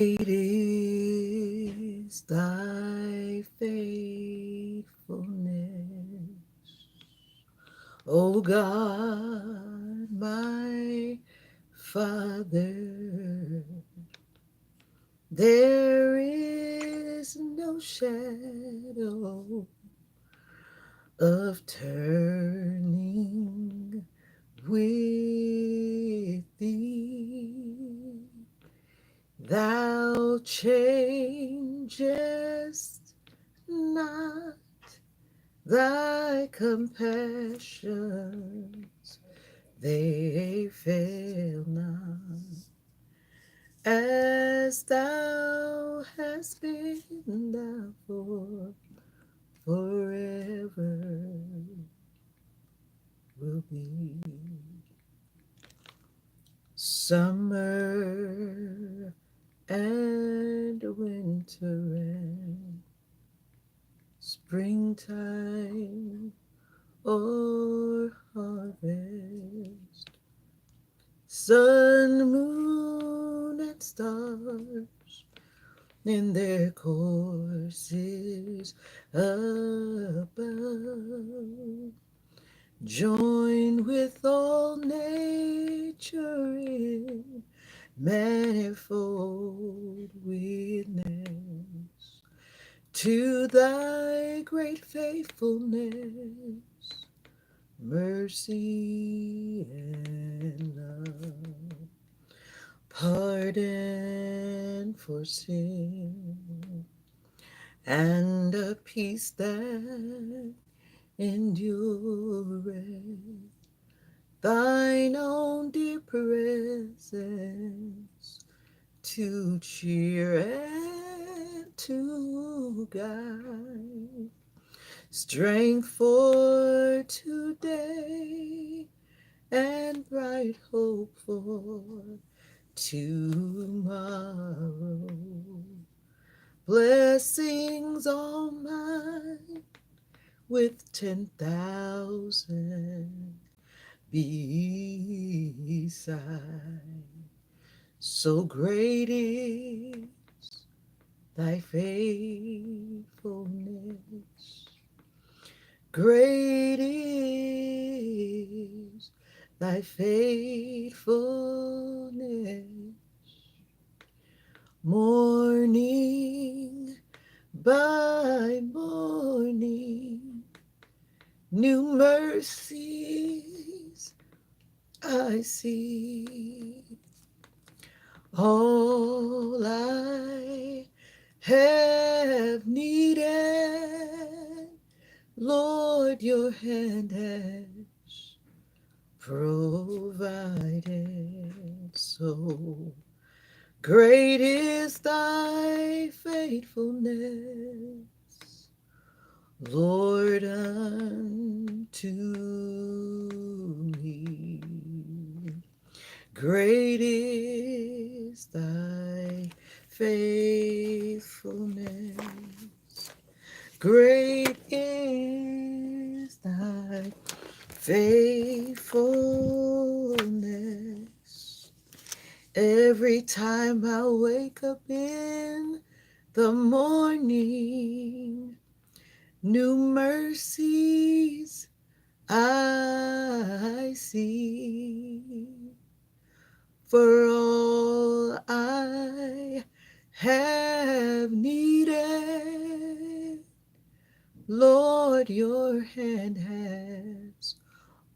Great is thy faithfulness, O God, my Father. There is no shadow of turning with thee. Thou changest not, thy compassions, they fail not. As thou hast been, thou forever will be. Summer and winter and springtime or harvest, sun, moon, and stars in their courses above, join with all nature in manifold witness to thy great faithfulness, mercy, and love. Pardon for sin and a peace that endureth, thine own dear presence to cheer and to guide, strength for today and bright hope for tomorrow. Blessings all mine with 10,000 beside. So great is thy faithfulness. Great is thy faithfulness. Morning by morning, new mercies I see. All I have needed, Lord, your hand has provided. So great is thy faithfulness, Lord, unto me. Great is thy faithfulness. Great is thy faithfulness. Every time I wake up in the morning, new mercies I see. For all I have needed, Lord, your hand has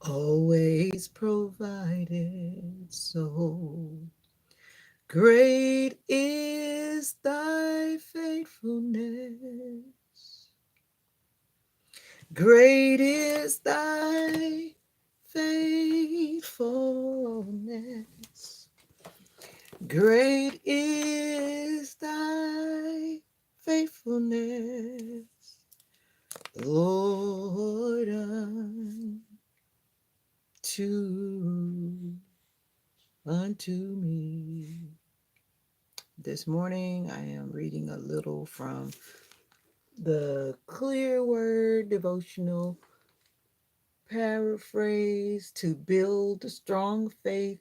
always provided. So great is thy faithfulness. Great is thy faithfulness. Great is thy faithfulness, Lord, unto me. This morning I am reading a little from the Clear Word devotional paraphrase to build a strong faith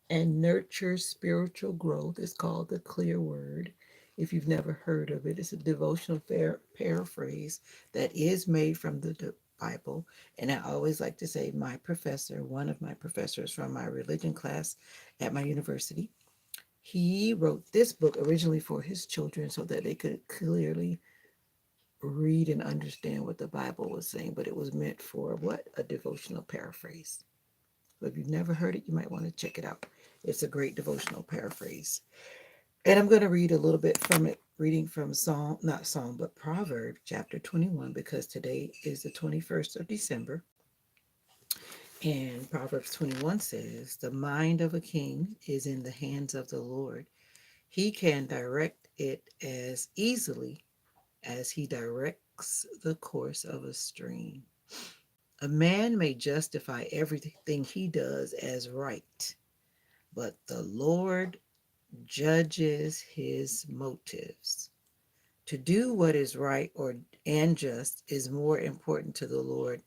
and nurtures spiritual growth. It's called The Clear Word. If you've never heard of it, it's a devotional paraphrase that is made from the Bible. And I always like to say, my professor, one of my professors from my religion class at my university, he wrote this book originally for his children so that they could clearly read and understand what the Bible was saying, but it was meant for what? A devotional paraphrase. So if you've never heard it, you might want to check it out. It's a great devotional paraphrase. And I'm going to read a little bit from it, reading from Psalm, not Psalm, but Proverb chapter 21, because today is the 21st of December. And Proverbs 21 says, "The mind of a king is in the hands of the Lord. He can direct it as easily as he directs the course of a stream. A man may justify everything he does as right, but the Lord judges his motives. To do what is right or and just is more important to the Lord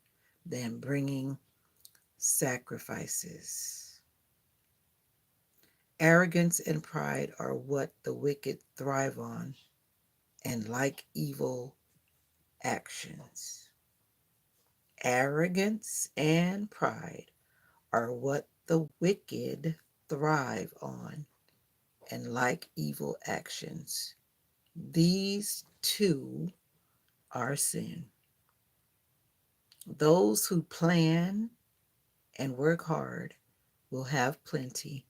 than bringing sacrifices. Arrogance and pride are what the wicked thrive on, and like evil actions. Arrogance and pride are what the wicked thrive on, and like evil actions. These two are sin. Those who plan and work hard will have plenty,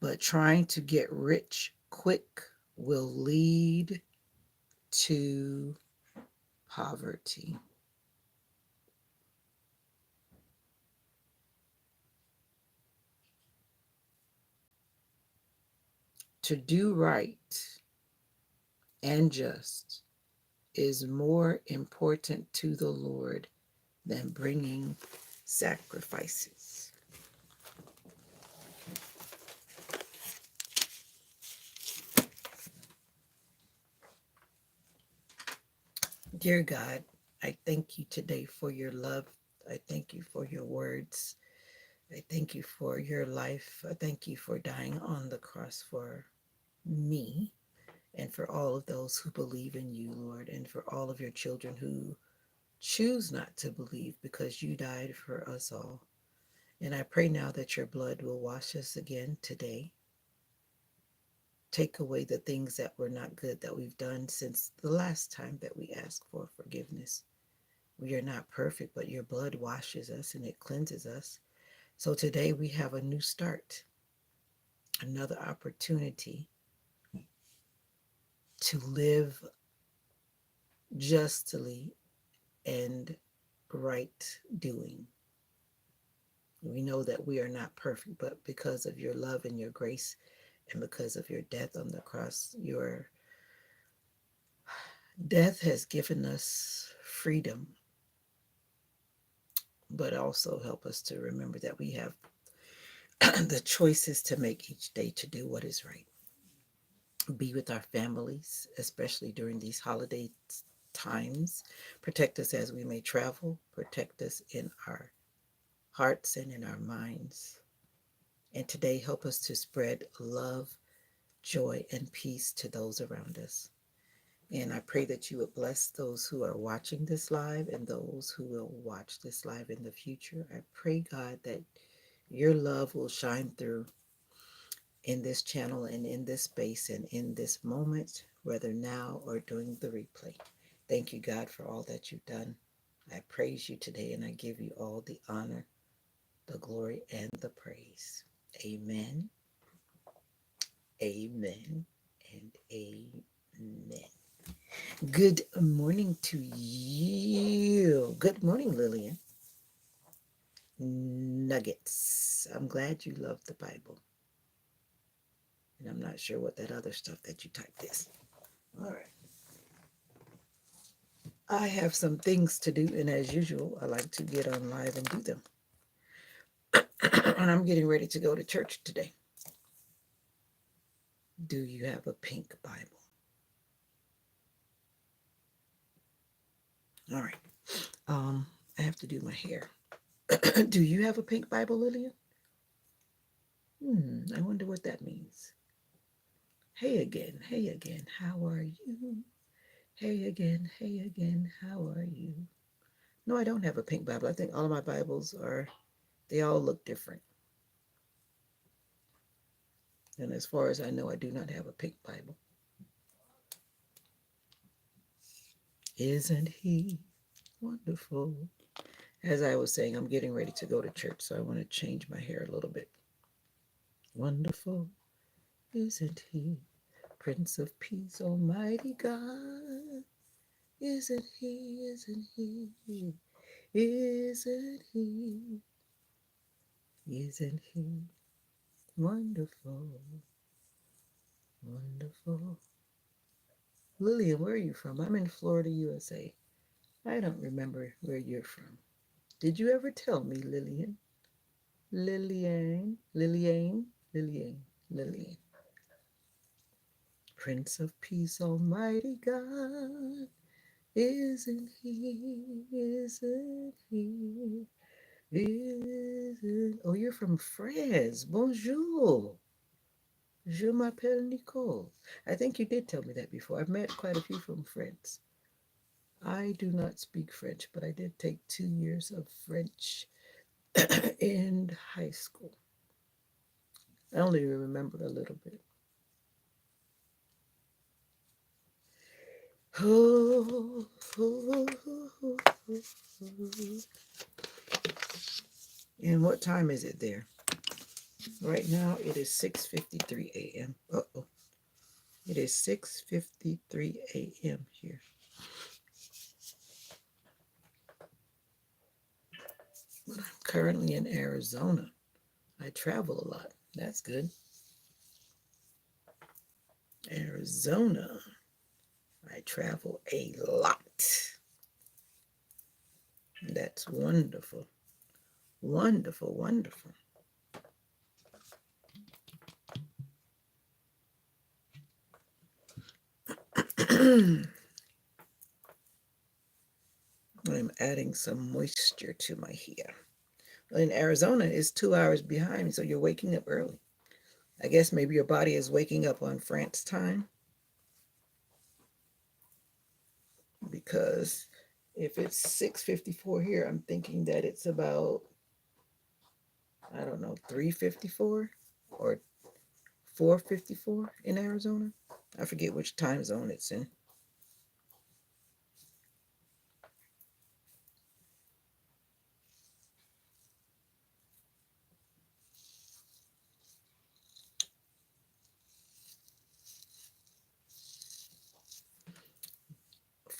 but trying to get rich quick will lead to poverty. To do right and just is more important to the Lord than bringing sacrifices. Dear God, I thank you today for your love. I thank you for your words. I thank you for your life. I thank you for dying on the cross for me and for all of those who believe in you, Lord, and for all of your children who choose not to believe because you died for us all. And I pray now that your blood will wash us again today. Take away the things that were not good that we've done since the last time that we asked for forgiveness. We are not perfect, but your blood washes us and it cleanses us. So today we have a new start, another opportunity to live justly and right doing. We know that we are not perfect, but because of your love and your grace and because of your death on the cross, your death has given us freedom, but also help us to remember that we have the choices to make each day to do what is right. Be with our families, especially during these holiday times. Protect us as we may travel. Protect us in our hearts and in our minds. And today, help us to spread love, joy, and peace to those around us. And I pray that you would bless those who are watching this live and those who will watch this live in the future. I pray, God, that your love will shine through in this channel and in this space and in this moment, whether now or during the replay. Thank you, God, for all that you've done. I praise you today and I give you all the honor, the glory, and the praise. Amen, amen, and amen. Good morning to you. Good morning, Lillian. Nuggets. I'm glad you love the Bible. And I'm not sure what that other stuff that you typed is. All right. I have some things to do, and as usual, I like to get on live and do them. And I'm getting ready to go to church today. Do you have a pink Bible? All right. I have to do my hair. Do you have a pink Bible, Lillian? I wonder what that means. Hey again, how are you? Hey again, how are you? No, I don't have a pink Bible. I think all of my Bibles are, they all look different. And as far as I know, I do not have a pink Bible. Isn't he wonderful? As I was saying, I'm getting ready to go to church, so I want to change my hair a little bit. Wonderful, isn't he? Prince of Peace, Almighty God. Isn't he? Isn't he? Isn't he? Isn't he wonderful? Wonderful. Lillian, where are you from? I'm in Florida, USA. I don't remember where you're from. Did you ever tell me, Lillian? Lillian. Prince of Peace, Almighty God. Isn't he? Isn't he? Isn't... Oh, you're from France. Bonjour. Je m'appelle Nicole. I think you did tell me that before. I've met quite a few from France. I do not speak French, but I did take 2 years of French in high school. I only remember a little bit. Oh, oh, oh, oh, oh. And what time is it there? Right now it is 6:53 a.m. Uh-oh. It is 6:53 a.m. here. But I'm currently in Arizona. I travel a lot. That's good. Arizona. I travel a lot. That's wonderful. Wonderful, wonderful. I'm adding some moisture to my hair. In Arizona, it's 2 hours behind me, so you're waking up early. I guess maybe your body is waking up on France time because if it's 6:54 here, I'm thinking that it's about, I don't know, 3:54 or 4:54 in Arizona. I forget which time zone it's in.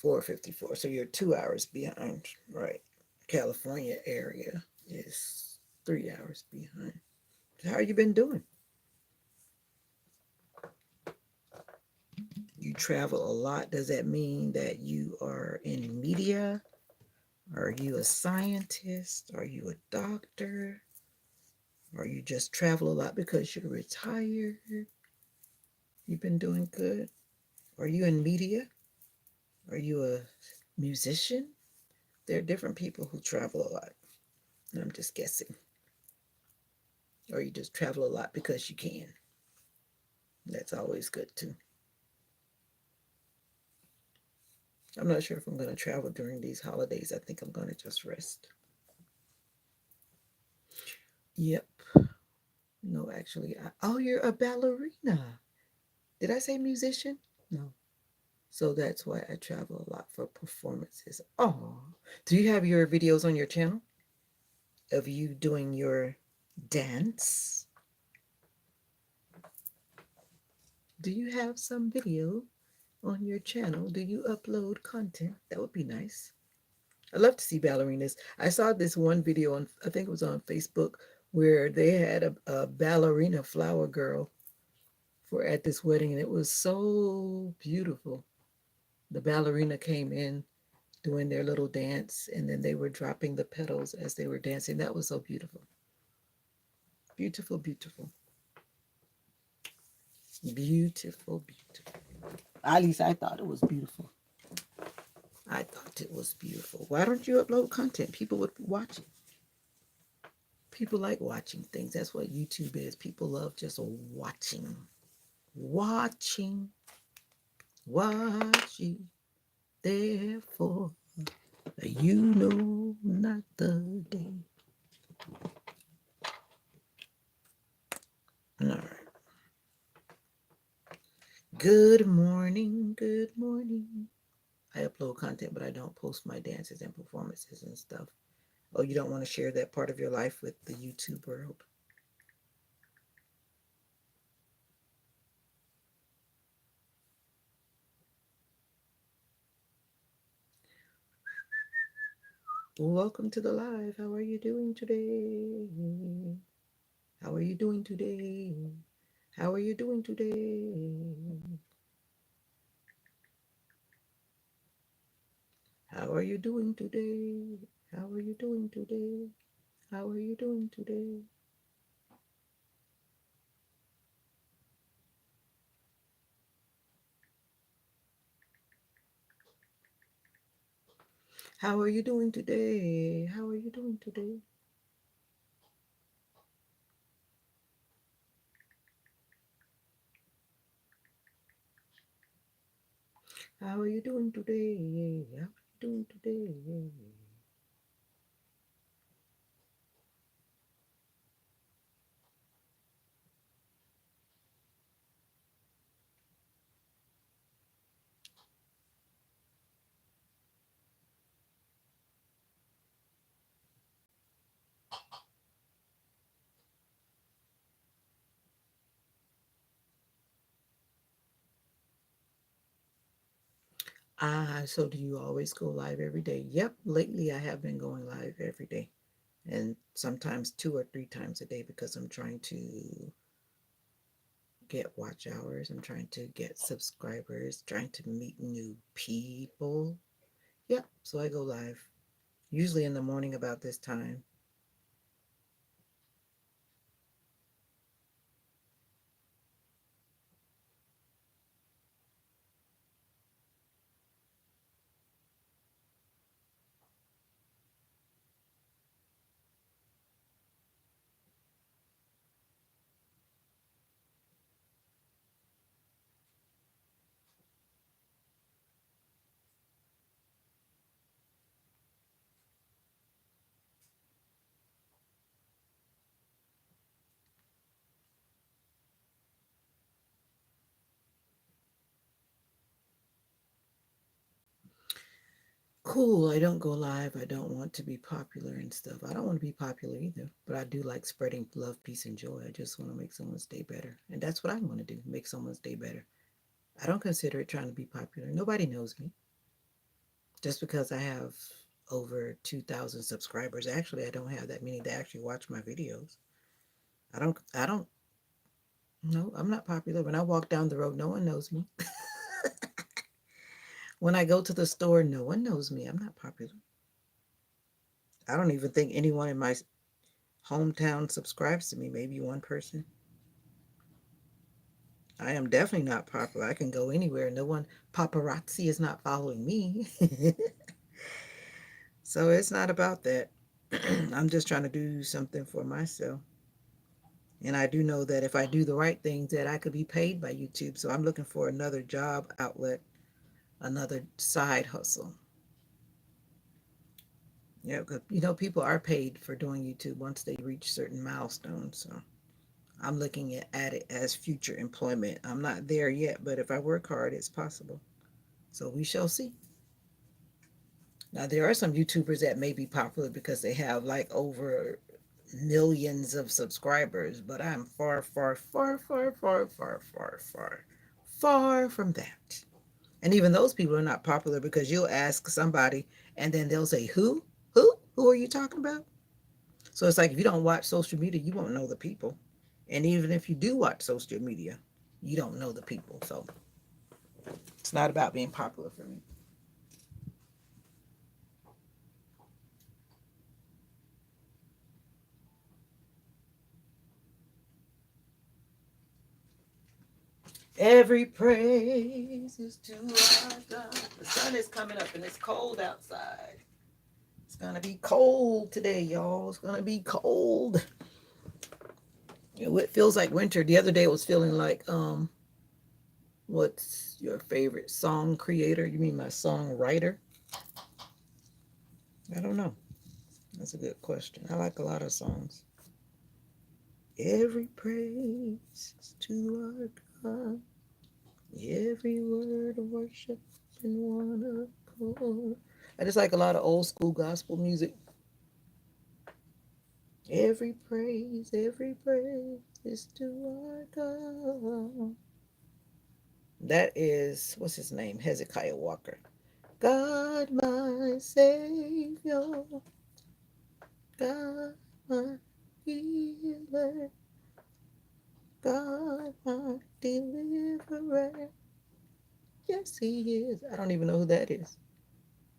4:54. So you're 2 hours behind, right? California area is 3 hours behind. So how you been doing? You travel a lot. Does that mean that you are in media? Are you a scientist? Are you a doctor? Or you just travel a lot because you're retired? You've been doing good? Are you in media? Are you a musician? There are different people who travel a lot. And I'm just guessing. Or you just travel a lot because you can. That's always good too. I'm not sure if I'm going to travel during these holidays. I think I'm going to just rest. Yep. No, actually. Oh, you're a ballerina. Did I say musician? No. So that's why I travel a lot for performances. Oh, do you have your videos on your channel of you doing your dance? Do you have some video on your channel? Do you upload content? That would be nice. I love to see ballerinas. I saw this one video on, I think it was on Facebook, where they had a ballerina flower girl for at this wedding, and it was so beautiful. The ballerina came in doing their little dance, and then they were dropping the petals as they were dancing. That was so beautiful. Beautiful, beautiful. Beautiful, beautiful. At least I thought it was beautiful. I thought it was beautiful. Why don't you upload content? People would watch it. People like watching things. That's what YouTube is. People love just watching. Watching. Watch ye therefore. You know not the day. All right. Good morning. Good morning. I upload content, but I don't post my dances and performances and stuff. Oh, you don't want to share that part of your life with the YouTube world? Welcome to the live. How are you doing today? How are you doing today? How are you doing today? How are you doing today? How are you doing today? How are you doing today? How are you doing today? How are you doing today? How are you doing today? How are you doing today? So do you always go live every day? Yep, lately I have been going live every day, and sometimes 2 or 3 times a day because I'm trying to get watch hours. I'm trying to get subscribers, trying to meet new people. Yep, so I go live usually in the morning about this time. Cool, I don't go live. I don't want to be popular and stuff. I don't want to be popular either, but I do like spreading love, peace, and joy. I just want to make someone's day better. And that's what I want to do, make someone's day better. I don't consider it trying to be popular. Nobody knows me. Just because I have over 2,000 subscribers. Actually, I don't have that many that actually watch my videos. I don't, no, I'm not popular. When I walk down the road, no one knows me. When I go to the store, no one knows me. I'm not popular. I don't even think anyone in my hometown subscribes to me. Maybe one person. I am definitely not popular. I can go anywhere. No one, paparazzi is not following me. So it's not about that. I'm just trying to do something for myself. And I do know that if I do the right things, that I could be paid by YouTube. So I'm looking for another job outlet, another side hustle. Yeah, 'cause, people are paid for doing YouTube once they reach certain milestones. So I'm looking at it as future employment. I'm not there yet, but if I work hard, it's possible. So we shall see. Now, there are some YouTubers that may be popular because they have like over millions of subscribers, but I'm far, far, far, far, far, far, far, far, far from that. And even those people are not popular because you'll ask somebody and then they'll say, Who? Who? Who are you talking about? So it's like if you don't watch social media, you won't know the people. And even if you do watch social media, you don't know the people. So it's not about being popular for me. Every praise is to our God. The sun is coming up and it's cold outside. It's gonna be cold today, y'all. It's gonna be cold. It feels like winter. The other day it was feeling like what's your favorite song creator? You mean my songwriter? I don't know. That's a good question. I like a lot of songs. Every praise is to our God. Every word of worship in one accord. I just like a lot of old school gospel music. Every praise is to our God. That is, what's his name? Hezekiah Walker. God, my Savior, God, my healer, God, my deliverer. Yes, he is. I don't even know who that is.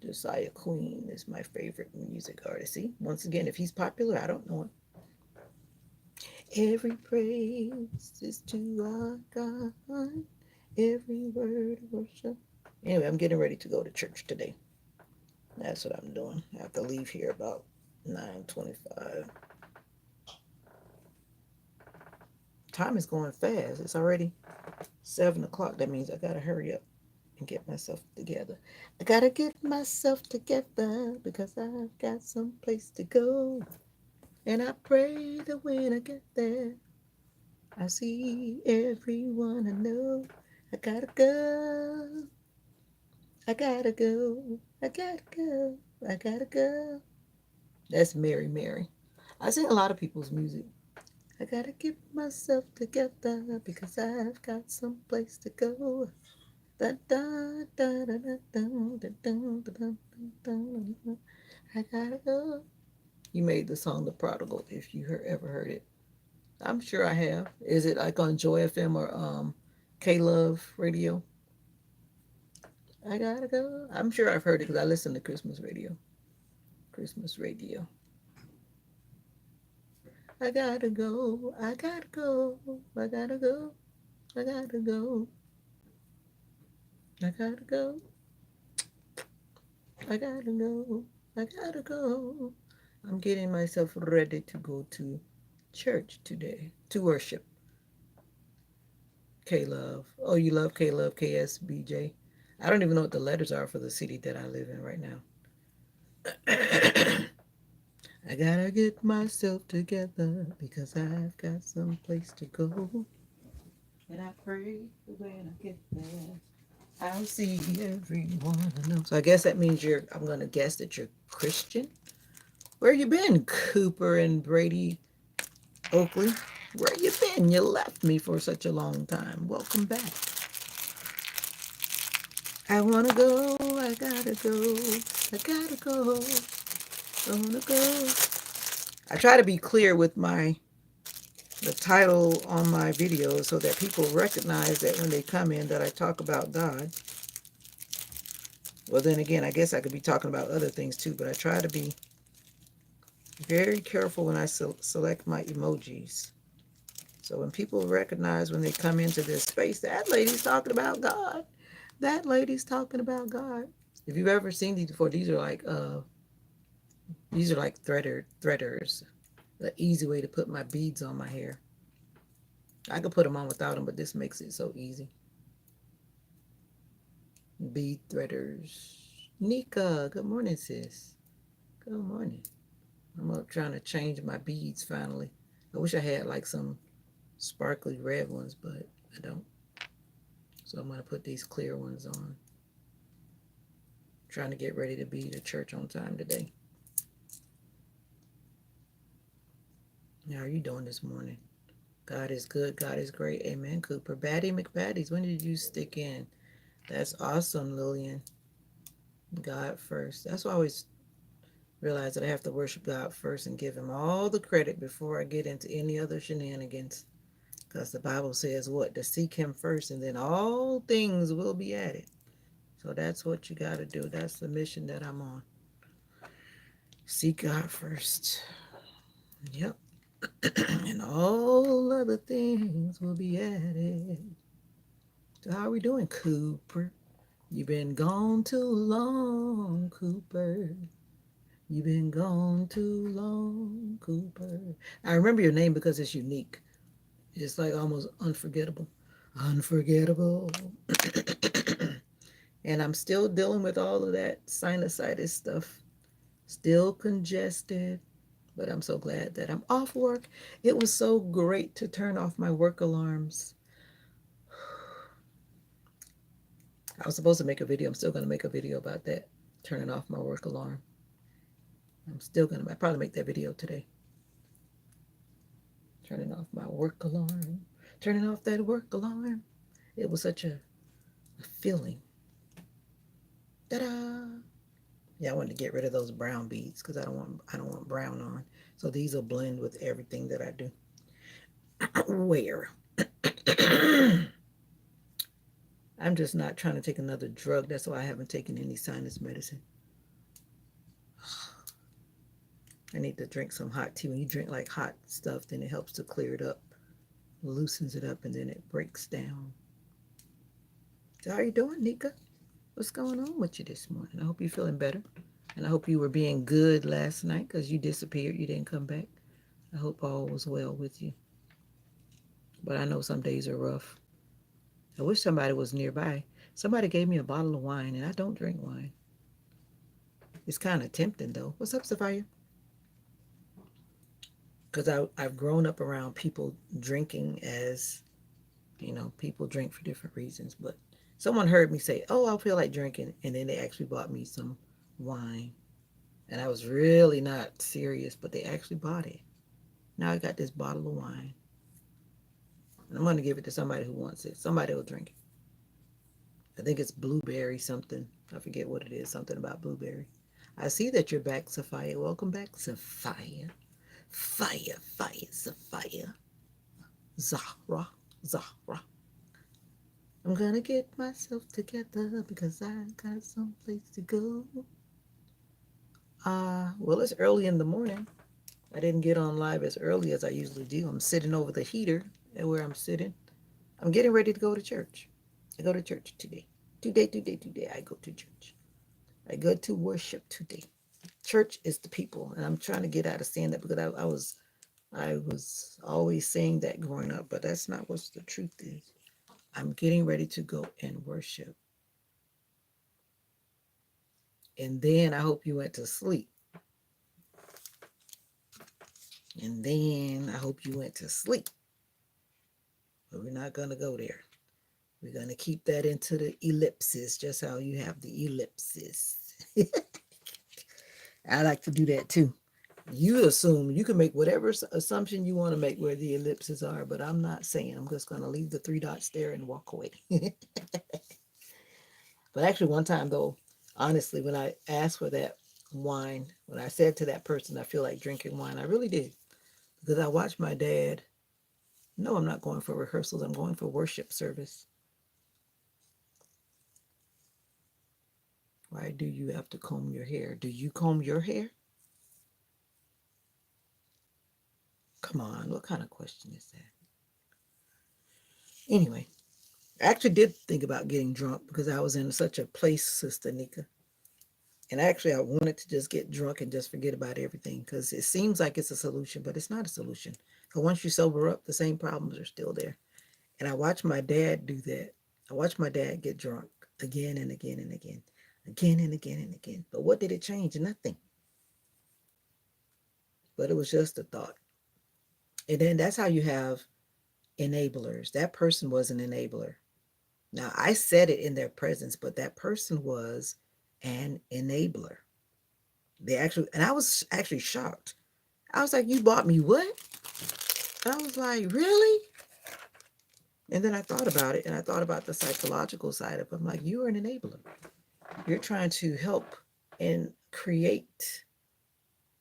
Josiah Queen is my favorite music artist. See, once again, if he's popular, I don't know him. Every praise is to our God. Every word of worship. Anyway, I'm getting ready to go to church today. That's what I'm doing. I have to leave here about 9:25. Time is going fast. It's already 7 o'clock. That means I gotta hurry up and get myself together. I gotta get myself together because I've got some place to go. And I pray that when I get there, I see everyone I know. I gotta go. I gotta go. I gotta go. I gotta go. That's Mary Mary. I sing a lot of people's music. I gotta get myself together because I've got some place to go. Da, da, da, da, da, da, da, da, da, da, da. I gotta go. You made the song The Prodigal if you ever heard it. I'm sure I have. Is it like on Joy FM or K Love Radio? I gotta go. I'm sure I've heard it because I listen to Christmas radio. Christmas radio. I gotta go. I gotta go. I gotta go. I gotta go. I gotta go. I gotta go. I gotta go. I'm getting myself ready to go to church today to worship. K Love. Oh, you love K Love, KSBJ. I don't even know what the letters are for the city that I live in right now. I gotta get myself together because I've got some place to go. And I pray that when I get there, I'll see everyone I know. So I guess that means I'm going to guess that you're Christian. Where you been, Cooper and Brady Oakley? Where you been? You left me for such a long time. Welcome back. I wanna go, I gotta go, I gotta go, I wanna go. I try to be clear with the title on my videos so that people recognize that when they come in that I talk about God. Well, then again, I guess I could be talking about other things too, but I try to be very careful when I select my emojis. So when people recognize when they come into this space, that lady's talking about God. That lady's talking about God. If you've ever seen these before, these are like threaders. The easy way to put my beads on my hair. I could put them on without them, but this makes it so easy. Bead threaders. Nika, good morning, sis. Good morning. I'm up trying to change my beads finally. I wish I had like some sparkly red ones, but I don't. So I'm going to put these clear ones on. Trying to get ready to be to church on time today. How are you doing this morning? God is good. God is great. Amen, Cooper. Batty McBatties, when did you stick in? That's awesome, Lillian. God first. That's why I always realize that I have to worship God first and give him all the credit before I get into any other shenanigans. Because the Bible says what? To seek him first and then all things will be added. So that's what you got to do. That's the mission that I'm on. Seek God first. Yep. And all other things will be added. So how are we doing, Cooper? You've been gone too long, Cooper. You've been gone too long, Cooper. I remember your name because it's unique. It's like almost unforgettable. Unforgettable. And I'm still dealing with all of that sinusitis stuff. Still congested, but I'm so glad that I'm off work. It was so great to turn off my work alarms. I was supposed to make a video. I'm still going to make a video about that, turning off my work alarm. I'm still going to probably make that video today. Turning off my work alarm. Turning off that work alarm. It was such a feeling. Ta-da! Yeah, I wanted to get rid of those brown beads because I don't want brown on. So these will blend with everything that I do. Where? I'm just not trying to take another drug. That's why I haven't taken any sinus medicine. I need to drink some hot tea. When you drink like hot stuff, then it helps to clear it up, loosens it up, and then it breaks down. So how are you doing, Nika? What's going on with you this morning? I hope you're feeling better. And I hope you were being good last night because you disappeared. You didn't come back. I hope all was well with you. But I know some days are rough. I wish somebody was nearby. Somebody gave me a bottle of wine, and I don't drink wine. It's kind of tempting, though. What's up, Sophia? Because I've grown up around people drinking as, people drink for different reasons. But someone heard me say, oh, I feel like drinking. And then they actually bought me some wine. And I was really not serious, but they actually bought it. Now I got this bottle of wine. And I'm going to give it to somebody who wants it. Somebody will drink it. I think it's blueberry something. I forget what it is. Something about blueberry. I see that you're back, Sophia. Welcome back, Sophia. Fire, Sophia. Zahra, Zahra. I'm gonna get myself together because I got someplace to go. Well, it's early in the morning. I didn't get on live as early as I usually do. I'm sitting over the heater at where I'm sitting. I'm getting ready to go to church. I go to church today. Today, I go to church. I go to worship today. Church is the people, and I'm trying to get out of saying that because I was always saying that growing up, but that's not what the truth is. I'm getting ready to go and worship. And then I hope you went to sleep. And then I hope you went to sleep. But we're not going to go there. We're going to keep that into the ellipses, just how you have the ellipses. I like to do that too. You assume you can make whatever assumption you want to make where the ellipses are, but I'm not saying. I'm just going to leave the three dots there and walk away. But actually, one time though, honestly, when I asked for that wine, when I said to that person, I feel like drinking wine, I really did. Because I watched my dad. No, I'm not going for rehearsals. I'm going for worship service. Why do you have to comb your hair? Do you comb your hair? Come on, what kind of question is that? Anyway, I actually did think about getting drunk because I was in such a place, Sister Nika. And actually, I wanted to just get drunk and just forget about everything because it seems like it's a solution, but it's not a solution. So once you sober up, the same problems are still there. And I watched my dad do that. I watched my dad get drunk again and again and again, again and again and again. But what did it change? Nothing. But it was just a thought. And then that's how you have enablers. That person was an enabler. Now, I said it in their presence, but that person was an enabler. They actually, and I was actually shocked. I was like, you bought me what? And I was like, really? And then I thought about it and I thought about the psychological side of it. I'm like, you are an enabler. You're trying to help and create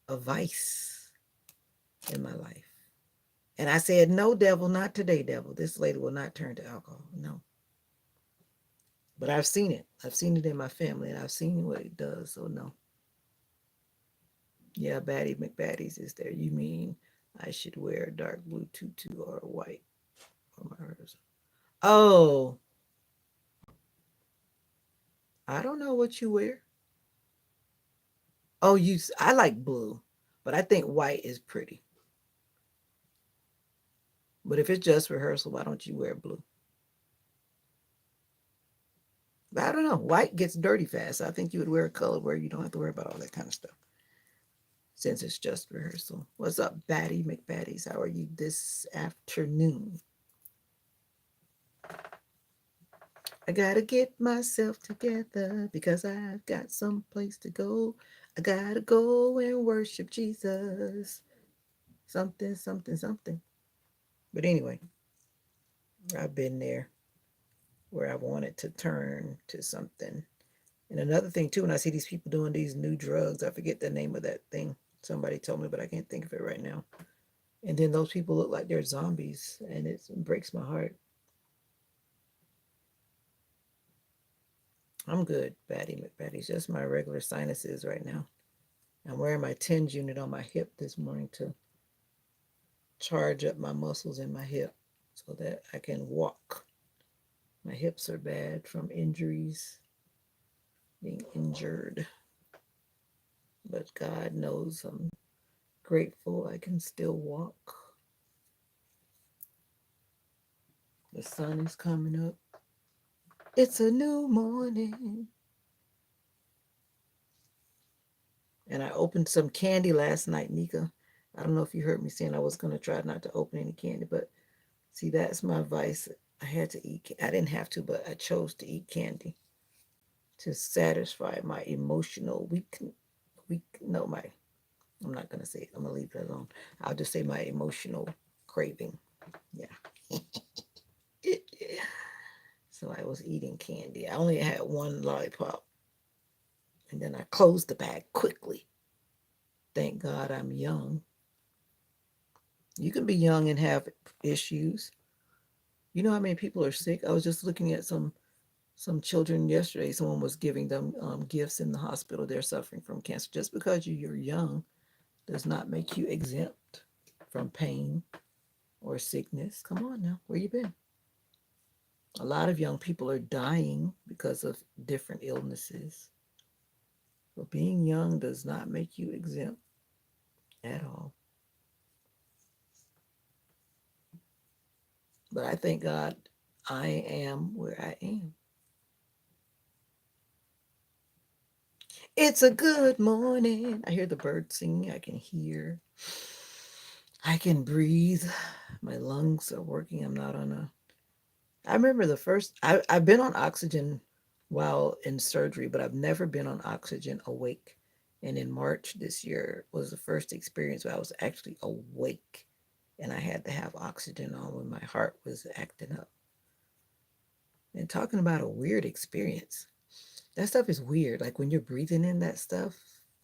a vice in my life. And I said, no, devil, not today, devil. This lady will not turn to alcohol. No. But I've seen it. I've seen it in my family and I've seen what it does. So, no. Yeah, Batty McBaddies is there. You mean I should wear a dark blue tutu or a white or my hers? Oh, I don't know what you wear. Oh, I like blue, but I think white is pretty. But if it's just rehearsal, why don't you wear blue? But I don't know. White gets dirty fast. I think you would wear a color where you don't have to worry about all that kind of stuff since it's just rehearsal. What's up, Batty McBatties? How are you this afternoon? I gotta get myself together because I've got some place to go. I gotta go and worship Jesus. Something, something, something. But anyway, I've been there where I wanted to turn to something. And another thing too, when I see these people doing these new drugs, I forget the name of that thing. Somebody told me, but I can't think of it right now. And then those people look like they're zombies, and it breaks my heart. I'm good, Batty McBatty's just my regular sinuses right now. I'm wearing my TENS unit on my hip this morning to charge up my muscles in my hip so that I can walk. My hips are bad from injuries, being injured. But God knows I'm grateful I can still walk. The sun is coming up. It's a new morning. And I opened some candy last night, Nika. I don't know if you heard me saying I was going to try not to open any candy, but see, that's my vice. I had to eat. I didn't have to, but I chose to eat candy to satisfy my emotional weak. No, my. I'm not gonna say it. I'm gonna leave it alone. I'll just say my emotional craving. Yeah. So I was eating candy. I only had one lollipop, and then I closed the bag quickly. Thank God I'm young. You can be young and have issues. You know how many people are sick? I was just looking at some children yesterday. Someone was giving them gifts in the hospital. They're suffering from cancer. Just because you're young does not make you exempt from pain or sickness. Come on now, where you been? A lot of young people are dying because of different illnesses. But being young does not make you exempt at all. But I thank God I am where I am. It's a good morning. I hear the birds singing. I can hear. I can breathe. My lungs are working. I'm not on a. I remember I've been on oxygen while in surgery, but I've never been on oxygen awake. And in March this year was the first experience where I was actually awake and I had to have oxygen on when my heart was acting up. And talking about a weird experience. That stuff is weird. Like when you're breathing in that stuff,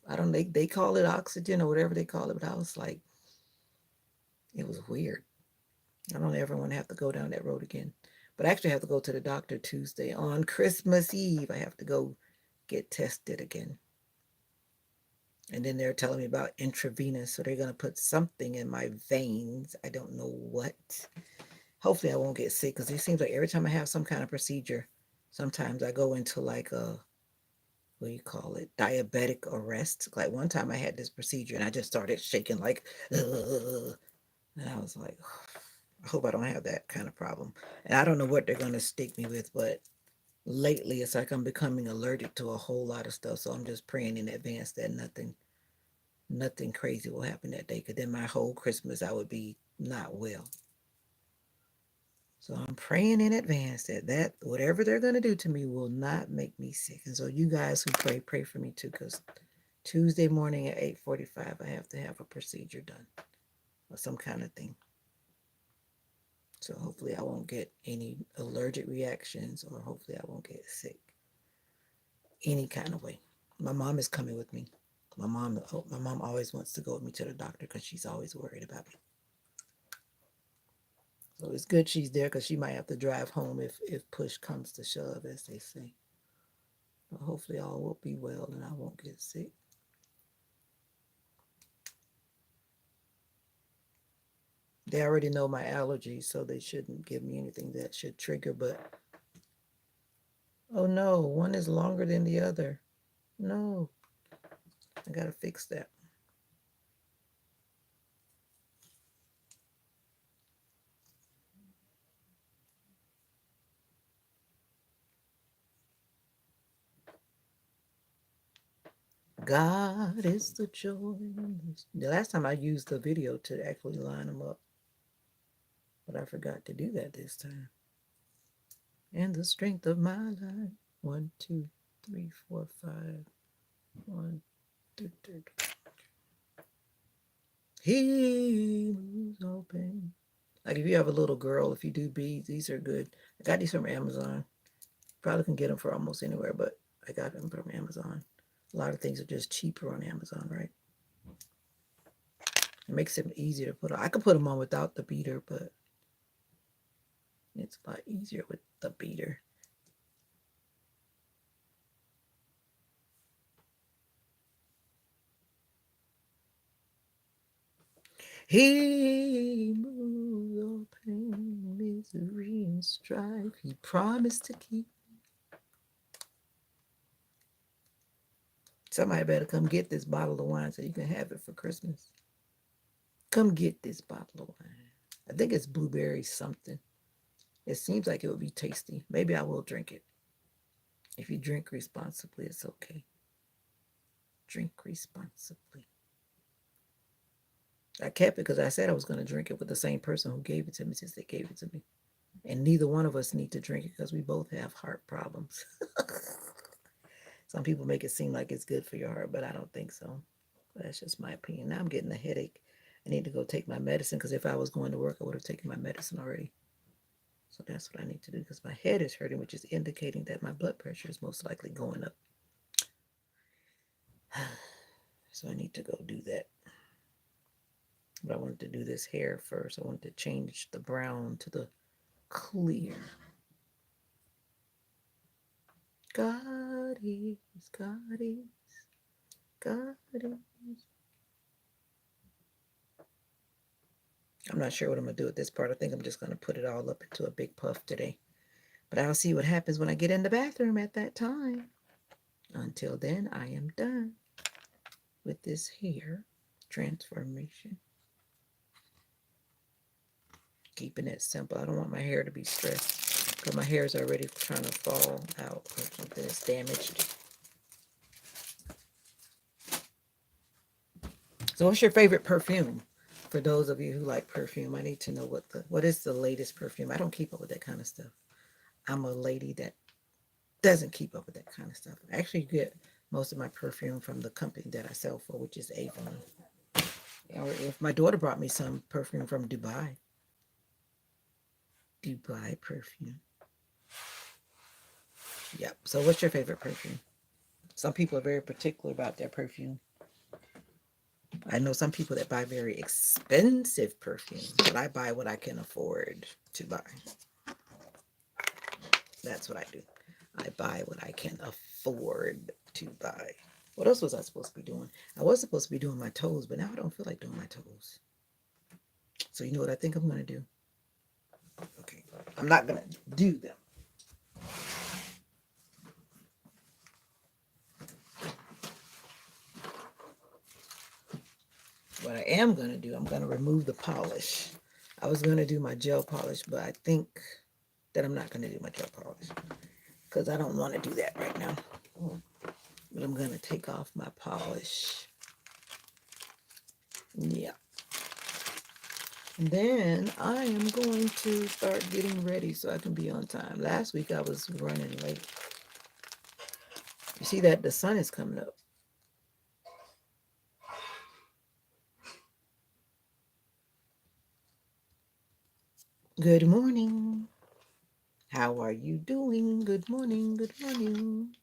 I don't they call it oxygen or whatever they call it, but I was like, it was weird. I don't ever want to have to go down that road again. But I actually have to go to the doctor Tuesday on Christmas Eve. I have to go get tested again. And then they're telling me about intravenous. So they're going to put something in my veins. I don't know what. Hopefully, I won't get sick because it seems like every time I have some kind of procedure, sometimes I go into like a, what do you call it, diabetic arrest. Like one time I had this procedure and I just started shaking like, ugh. And I was like, I hope I don't have that kind of problem. And I don't know what they're going to stick me with, but lately it's like I'm becoming allergic to a whole lot of stuff. So I'm just praying in advance that nothing crazy will happen that day. Because then my whole Christmas I would be not well. So I'm praying in advance that whatever they're going to do to me will not make me sick. And so you guys who pray for me too, because Tuesday morning at 8:45 I have to have a procedure done or some kind of thing. So hopefully I won't get any allergic reactions or hopefully I won't get sick any kind of way. My mom is coming with me. My mom always wants to go with me to the doctor because she's always worried about me. So it's good she's there because she might have to drive home if push comes to shove, as they say. But hopefully all will be well and I won't get sick. They already know my allergies, so they shouldn't give me anything that should trigger. But oh no, one is longer than the other. No. I gotta fix that. God is the joy. The last time I used the video to actually line them up, but I forgot to do that this time. And the strength of my life. One, two, three, four, five. One, two, three. He moves open. Like if you have a little girl, if you do beads, these are good. I got these from Amazon. Probably can get them for almost anywhere, but I got them from Amazon. A lot of things are just cheaper on Amazon, right? It makes them easier to put on. I could put them on without the beater, but it's a lot easier with the beater. He moves all pain, misery, and strife. He promised to keep. Somebody better come get this bottle of wine so you can have it for Christmas. Come get this bottle of wine. I think it's blueberry something. It seems like it would be tasty. Maybe I will drink it. If you drink responsibly, it's okay. Drink responsibly. I kept it because I said I was going to drink it with the same person who gave it to me since they gave it to me. And neither one of us need to drink it because we both have heart problems. Some people make it seem like it's good for your heart, but I don't think so. That's just my opinion. Now I'm getting a headache. I need to go take my medicine because if I was going to work, I would have taken my medicine already. So that's what I need to do because my head is hurting, which is indicating that my blood pressure is most likely going up. So I need to go do that. But I wanted to do this hair first. I wanted to change the brown to the clear. God is, God is, God is. I'm not sure what I'm going to do with this part. I think I'm just going to put it all up into a big puff today. But I'll see what happens when I get in the bathroom at that time. Until then, I am done with this hair transformation. Keeping it simple. I don't want my hair to be stressed because my hair is already trying to fall out or something is damaged. So what's your favorite perfume? For those of you who like perfume, I need to know what is the latest perfume. I don't keep up with that kind of stuff. I'm a lady that doesn't keep up with that kind of stuff. I actually get most of my perfume from the company that I sell for, which is Avon. Or if my daughter brought me some perfume from Dubai. Dubai perfume. Yep. So what's your favorite perfume? Some people are very particular about their perfume. I know some people that buy very expensive perfume, but I buy what I can afford to buy. That's what I do. I buy what I can afford to buy. What else was I supposed to be doing? I was supposed to be doing my toes, but now I don't feel like doing my toes. So you know what I think I'm going to do? Okay. I'm not going to do them. What I am going to do, I'm going to remove the polish. I was going to do my gel polish, but I think that I'm not going to do my gel polish because I don't want to do that right now. But I'm going to take off my polish. Yeah. And then I am going to start getting ready so I can be on time. Last week I was running late. You see that the sun is coming up. Good morning. How are you doing? Good morning. Good morning.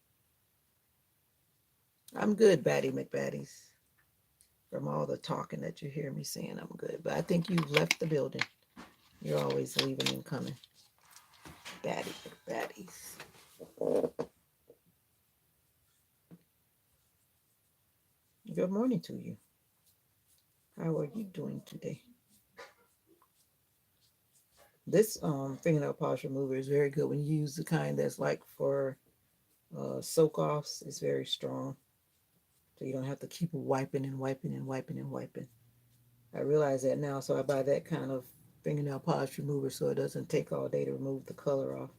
I'm good, Batty McBatties. From all the talking that you hear me saying, I'm good. But I think you've left the building. You're always leaving and coming. Batty McBatties. Good morning to you. How are you doing today? This fingernail polish remover is very good when you use the kind that's like for soak offs. It's very strong. So you don't have to keep wiping and wiping and wiping and wiping. I realize that now, so I buy that kind of fingernail polish remover so it doesn't take all day to remove the color off.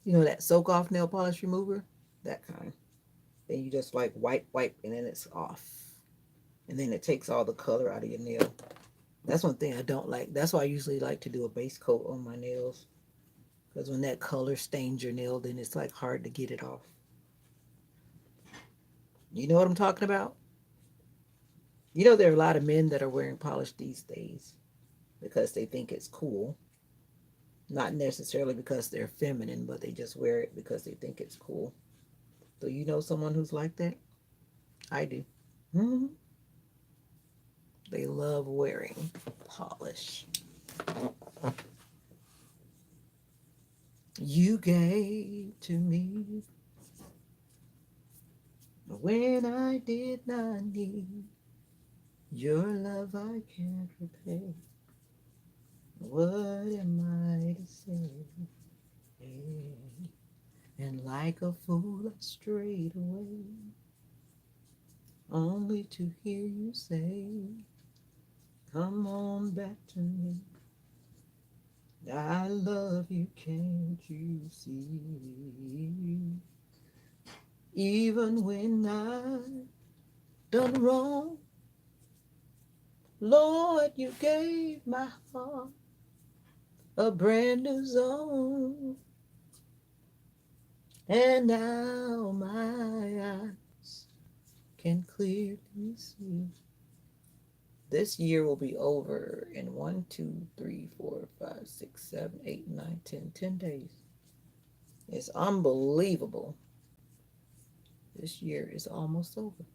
You know that soak off nail polish remover? That kind. Then you just like wipe, wipe, and then it's off. And then it takes all the color out of your nail. That's one thing I don't like. That's why I usually like to do a base coat on my nails. Because when that color stains your nail, then it's like hard to get it off. You know what I'm talking about? You know, there are a lot of men that are wearing polish these days because they think it's cool. Not necessarily because they're feminine, but they just wear it because they think it's cool. Do you know someone who's like that? I do. Hmm. They love wearing polish. You gave to me when I did not need your love. I can't repay. What am I to say? And like a fool, I strayed away, only to hear you say, come on back to me. I love you, can't you see? Even when I done wrong, Lord, you gave my heart a brand new song. And now my eyes can clearly see. This year will be over in 10 days. It's unbelievable. This year is almost over.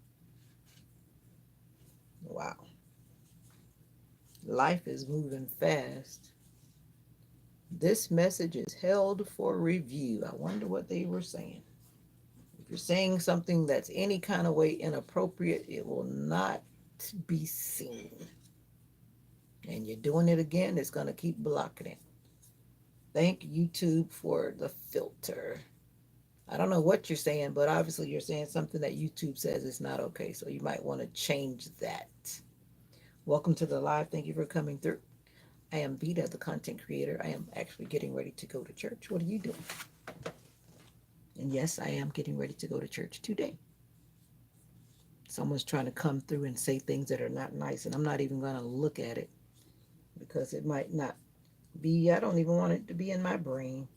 Wow. Life is moving fast. This message is held for review. I wonder what they were saying. If you're saying something that's any kind of way inappropriate, it will not be seen. And you're doing it again, it's going to keep blocking it. Thank YouTube for the filter. I don't know what you're saying, but obviously you're saying something that YouTube says is not okay. So you might want to change that. Welcome to the live. Thank you for coming through. I am Vita, the content creator. I am actually getting ready to go to church. What are you doing? And yes, I am getting ready to go to church today. Someone's trying to come through and say things that are not nice, and I'm not even going to look at it because it might not be, I don't even want it to be in my brain.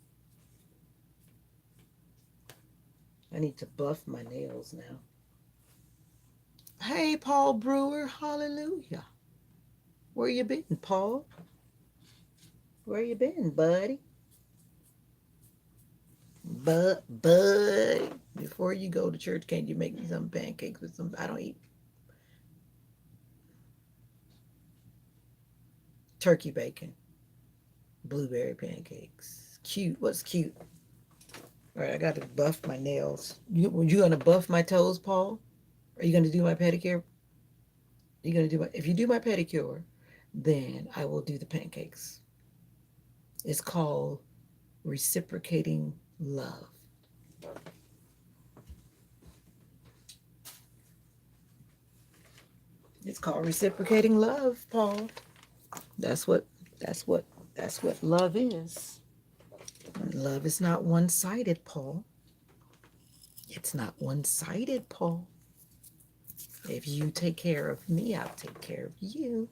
I need to buff my nails now. Hey, Paul Brewer, hallelujah. Where you been, Paul? Where you been, buddy? Bud, before you go to church, can't you make me some pancakes with some? I don't eat turkey bacon, blueberry pancakes. Cute. What's cute? All right, I got to buff my nails. You gonna buff my toes, Paul? Are you gonna do my pedicure? You gonna do my? If you do my pedicure, then I will do the pancakes. It's called reciprocating love. It's called reciprocating love, Paul. That's what that's what that's what love is. Love is not one-sided, Paul. It's not one-sided, Paul. If you take care of me, I'll take care of you.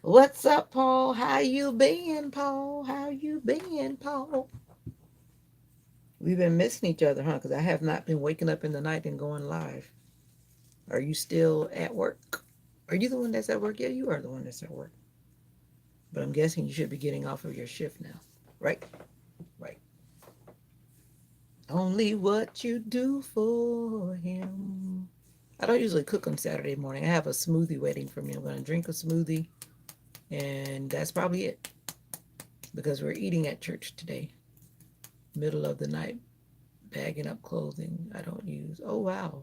What's up, Paul? How you been, Paul? How you been, Paul? We've been missing each other, huh? Because I have not been waking up in the night and going live. Are you still at work? Are you the one that's at work? Yeah, you are the one that's at work. But I'm guessing you should be getting off of your shift now, right? Right. Only what you do for him. I don't usually cook on Saturday morning. I have a smoothie waiting for me. I'm going to drink a smoothie, and that's probably it because we're eating at church today. Middle of the night, bagging up clothing I don't use. Oh, wow.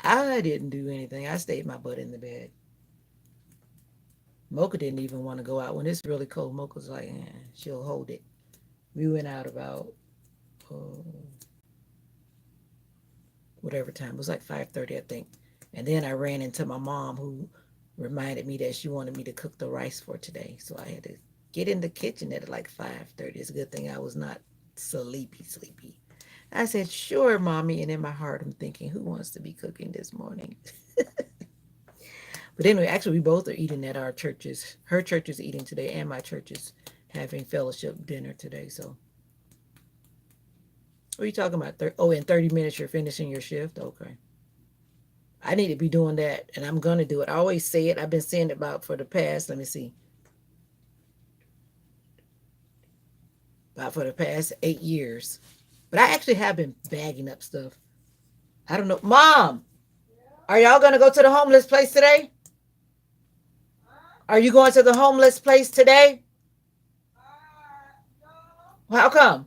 I didn't do anything. I stayed my butt in the bed. Mocha didn't even want to go out when it's really cold. Mocha's like, she'll hold it. We went out about whatever time. It was like 5:30, I think. And then I ran into my mom, who reminded me that she wanted me to cook the rice for today. So I had to get in the kitchen at like 5:30. It's a good thing I was not sleepy. I said, "Sure, mommy." And in my heart, I'm thinking, who wants to be cooking this morning? But anyway, actually, we both are eating at our churches. Her church is eating today, and my church is having fellowship dinner today. So, what are you talking about? Oh, in 30 minutes, you're finishing your shift? Okay. I need to be doing that, and I'm going to do it. I always say it. I've been saying it about for the past, let me see, about for the past 8 years. But I actually have been bagging up stuff. I don't know. Mom, are y'all going to go to the homeless place today? Are you going to the homeless place today? How come?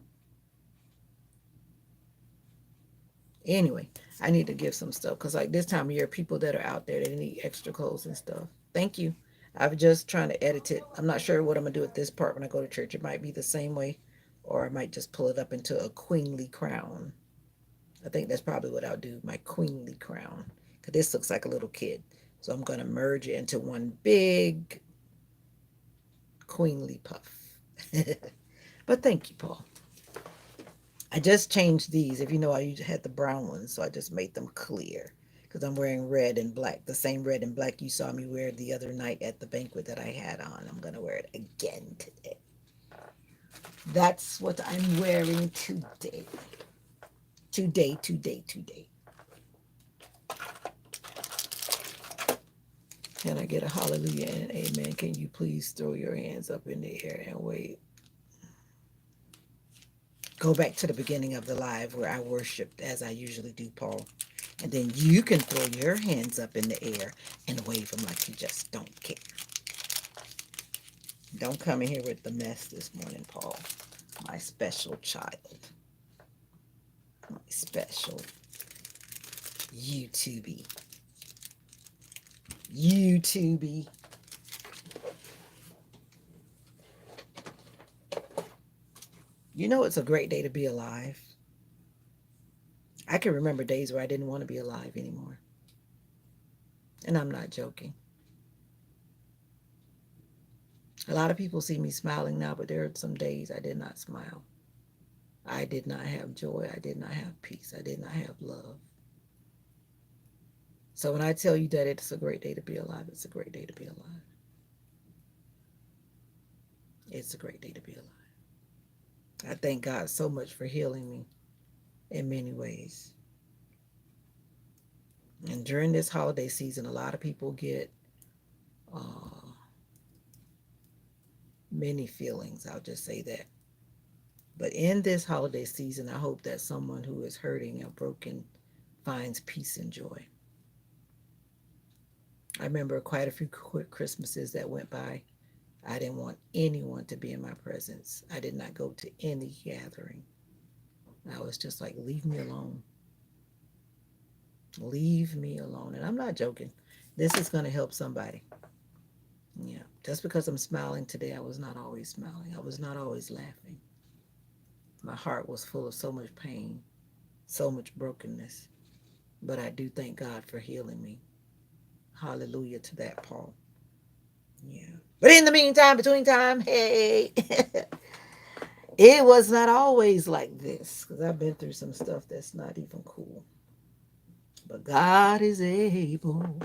Anyway, I need to give some stuff because, like, this time of year, people that are out there, they need extra clothes and stuff. Thank you. I'm just trying to edit it. I'm not sure what I'm going to do with this part when I go to church. It might be the same way, or I might just pull it up into a queenly crown. I think that's probably what I'll do, my queenly crown. Because this looks like a little kid. So I'm going to merge it into one big queenly puff. But thank you, Paul. I just changed these. If you know, I had the brown ones, so I just made them clear because I'm wearing red and black, the same red and black you saw me wear the other night at the banquet that I had on. I'm going to wear it again today. That's what I'm wearing today. Today. Can I get a hallelujah and an amen? Can you please throw your hands up in the air and wait? Go back to the beginning of the live where I worshiped as I usually do, Paul. And then you can throw your hands up in the air and wave them like you just don't care. Don't come in here with the mess this morning, Paul. My special child. My special YouTubey. YouTubey. You know it's a great day to be alive. I can remember days where I didn't want to be alive anymore. And I'm not joking. A lot of people see me smiling now, but there are some days I did not smile. I did not have joy. I did not have peace. I did not have love. So when I tell you that it's a great day to be alive, it's a great day to be alive. It's a great day to be alive. I thank God so much for healing me in many ways. And during this holiday season, a lot of people get uh, many feelings. I'll just say that. But in this holiday season, I hope that someone who is hurting or broken finds peace and joy. I remember quite a few Christmases that went by. I didn't want anyone to be in my presence. I did not go to any gathering. I was just like, leave me alone. Leave me alone. And I'm not joking. This is going to help somebody. Yeah. Just because I'm smiling today, I was not always smiling. I was not always laughing. My heart was full of so much pain, so much brokenness. But I do thank God for healing me. Hallelujah to that, Paul. Yeah. But in the meantime, between time, hey, it was not always like this because I've been through some stuff that's not even cool. But God is able.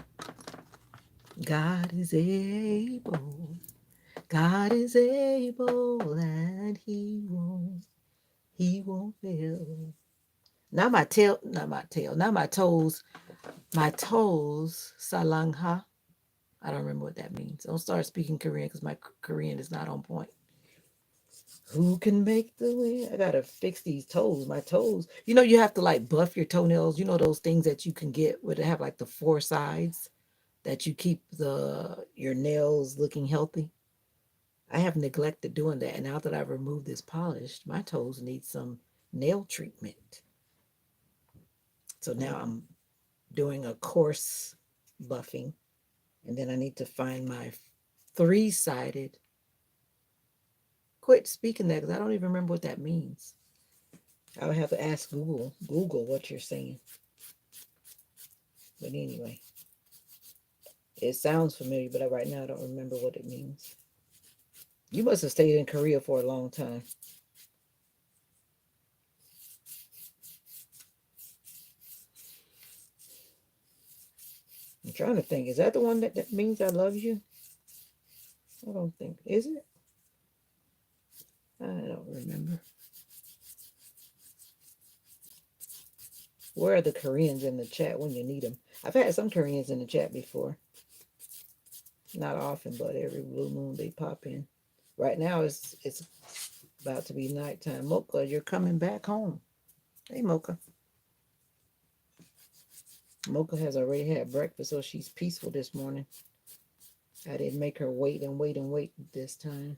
God is able. God is able, and He won't fail. Not my toes, salangha. I don't remember what that means. Don't start speaking Korean because my Korean is not on point. Who can make the wind? I gotta fix these toes. My toes. You know, you have to like buff your toenails. You know those things that you can get where they have like the four sides that you keep your nails looking healthy. I have neglected doing that, and now that I've removed this polish, my toes need some nail treatment. So now I'm doing a coarse buffing, and then I need to find my three-sided. Quit speaking that because I don't even remember what that means. I would have to ask Google what you're saying. But anyway, it sounds familiar, but right now I don't remember what it means. You must have stayed in Korea for a long time. I'm trying to think. Is that the one that means I love you? I don't think. Is it? I don't remember. Where are the Koreans in the chat when you need them? I've had some Koreans in the chat before. Not often, but every blue moon they pop in. Right now it's about to be nighttime. Mocha, you're coming back home. Hey, Mocha. Mocha has already had breakfast, so she's peaceful this morning. I didn't make her wait and wait and wait this time.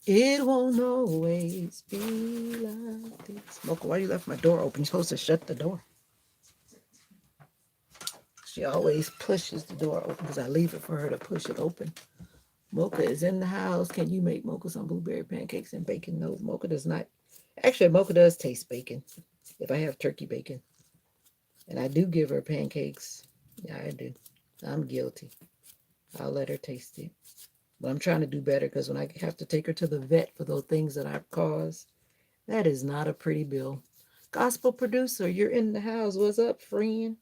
It won't always be like this. Mocha, why you left my door open? You're supposed to shut the door. She always pushes the door open because I leave it for her to push it open. Mocha is in the house. Can you make Mocha some blueberry pancakes and bacon? No, Mocha does not. Actually, Mocha does taste bacon if I have turkey bacon. And I do give her pancakes. Yeah, I do. I'm guilty. I'll let her taste it. But I'm trying to do better because when I have to take her to the vet for those things that I've caused, that is not a pretty bill. Gospel producer, you're in the house. What's up, friend?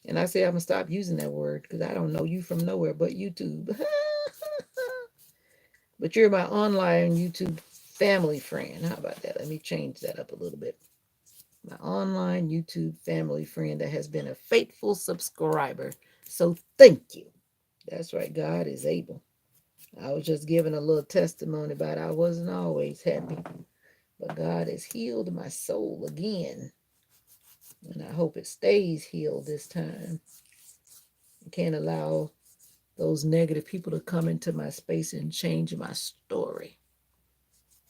And I say I'm going to stop using that word because I don't know you from nowhere but YouTube. But you're my online YouTube family friend. How about that? Let me change that up a little bit. My online YouTube family friend that has been a faithful subscriber. So thank you. That's right. God is able. I was just giving a little testimony about I wasn't always happy, but God has healed my soul again. And I hope it stays healed this time. I can't allow those negative people to come into my space and change my story.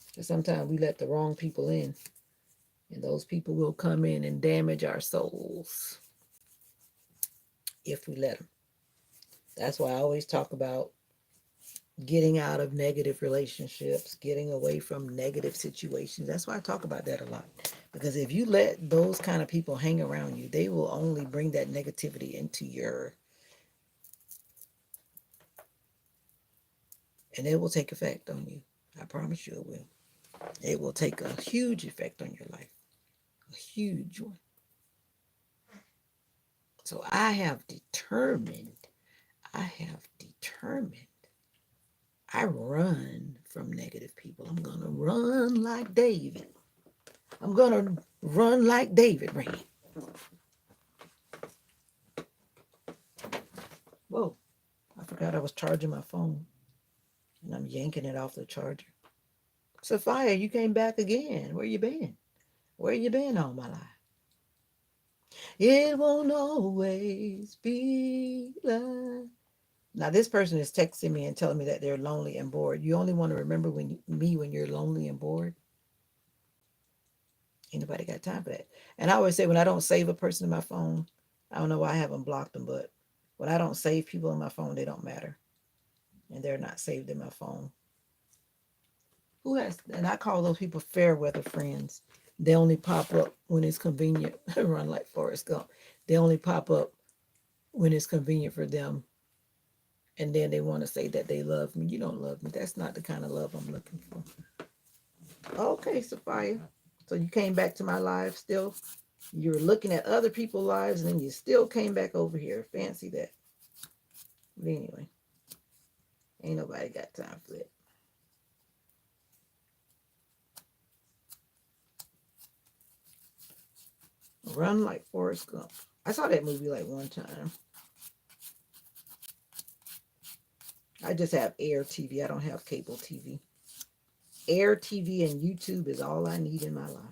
Because sometimes we let the wrong people in, and those people will come in and damage our souls if we let them. That's why I always talk about getting out of negative relationships, getting away from negative situations. That's why I talk about that a lot. Because if you let those kind of people hang around you, they will only bring that negativity into and it will take effect on you. I promise you it will. It will take a huge effect on your life. A huge one. So I have determined I run from negative people. I'm going to run like David. I'm going to run like David ran. Whoa, I forgot I was charging my phone. And I'm yanking it off the charger. Sophia, you came back again. Where you been? Where you been all my life? It won't always be like... Now, this person is texting me and telling me that they're lonely and bored. You only want to remember when you're lonely and bored? Anybody got time for that? And I always say when I don't save a person in my phone, I don't know why I haven't blocked them, but when I don't save people in my phone, they don't matter. And they're not saved in my phone. Who has, and I call those people fair weather friends. They only pop up when it's convenient. Run like Forrest Gump. They only pop up when it's convenient for them. And then they want to say that they love me. You don't love me. That's not the kind of love I'm looking for. Okay, Sophia. So you came back to my live still. You were looking at other people's lives and then you still came back over here. Fancy that. But anyway, ain't nobody got time for that. Run like Forrest Gump. I saw that movie like one time. I just have Air TV. I don't have cable TV. Air TV and YouTube is all I need in my life.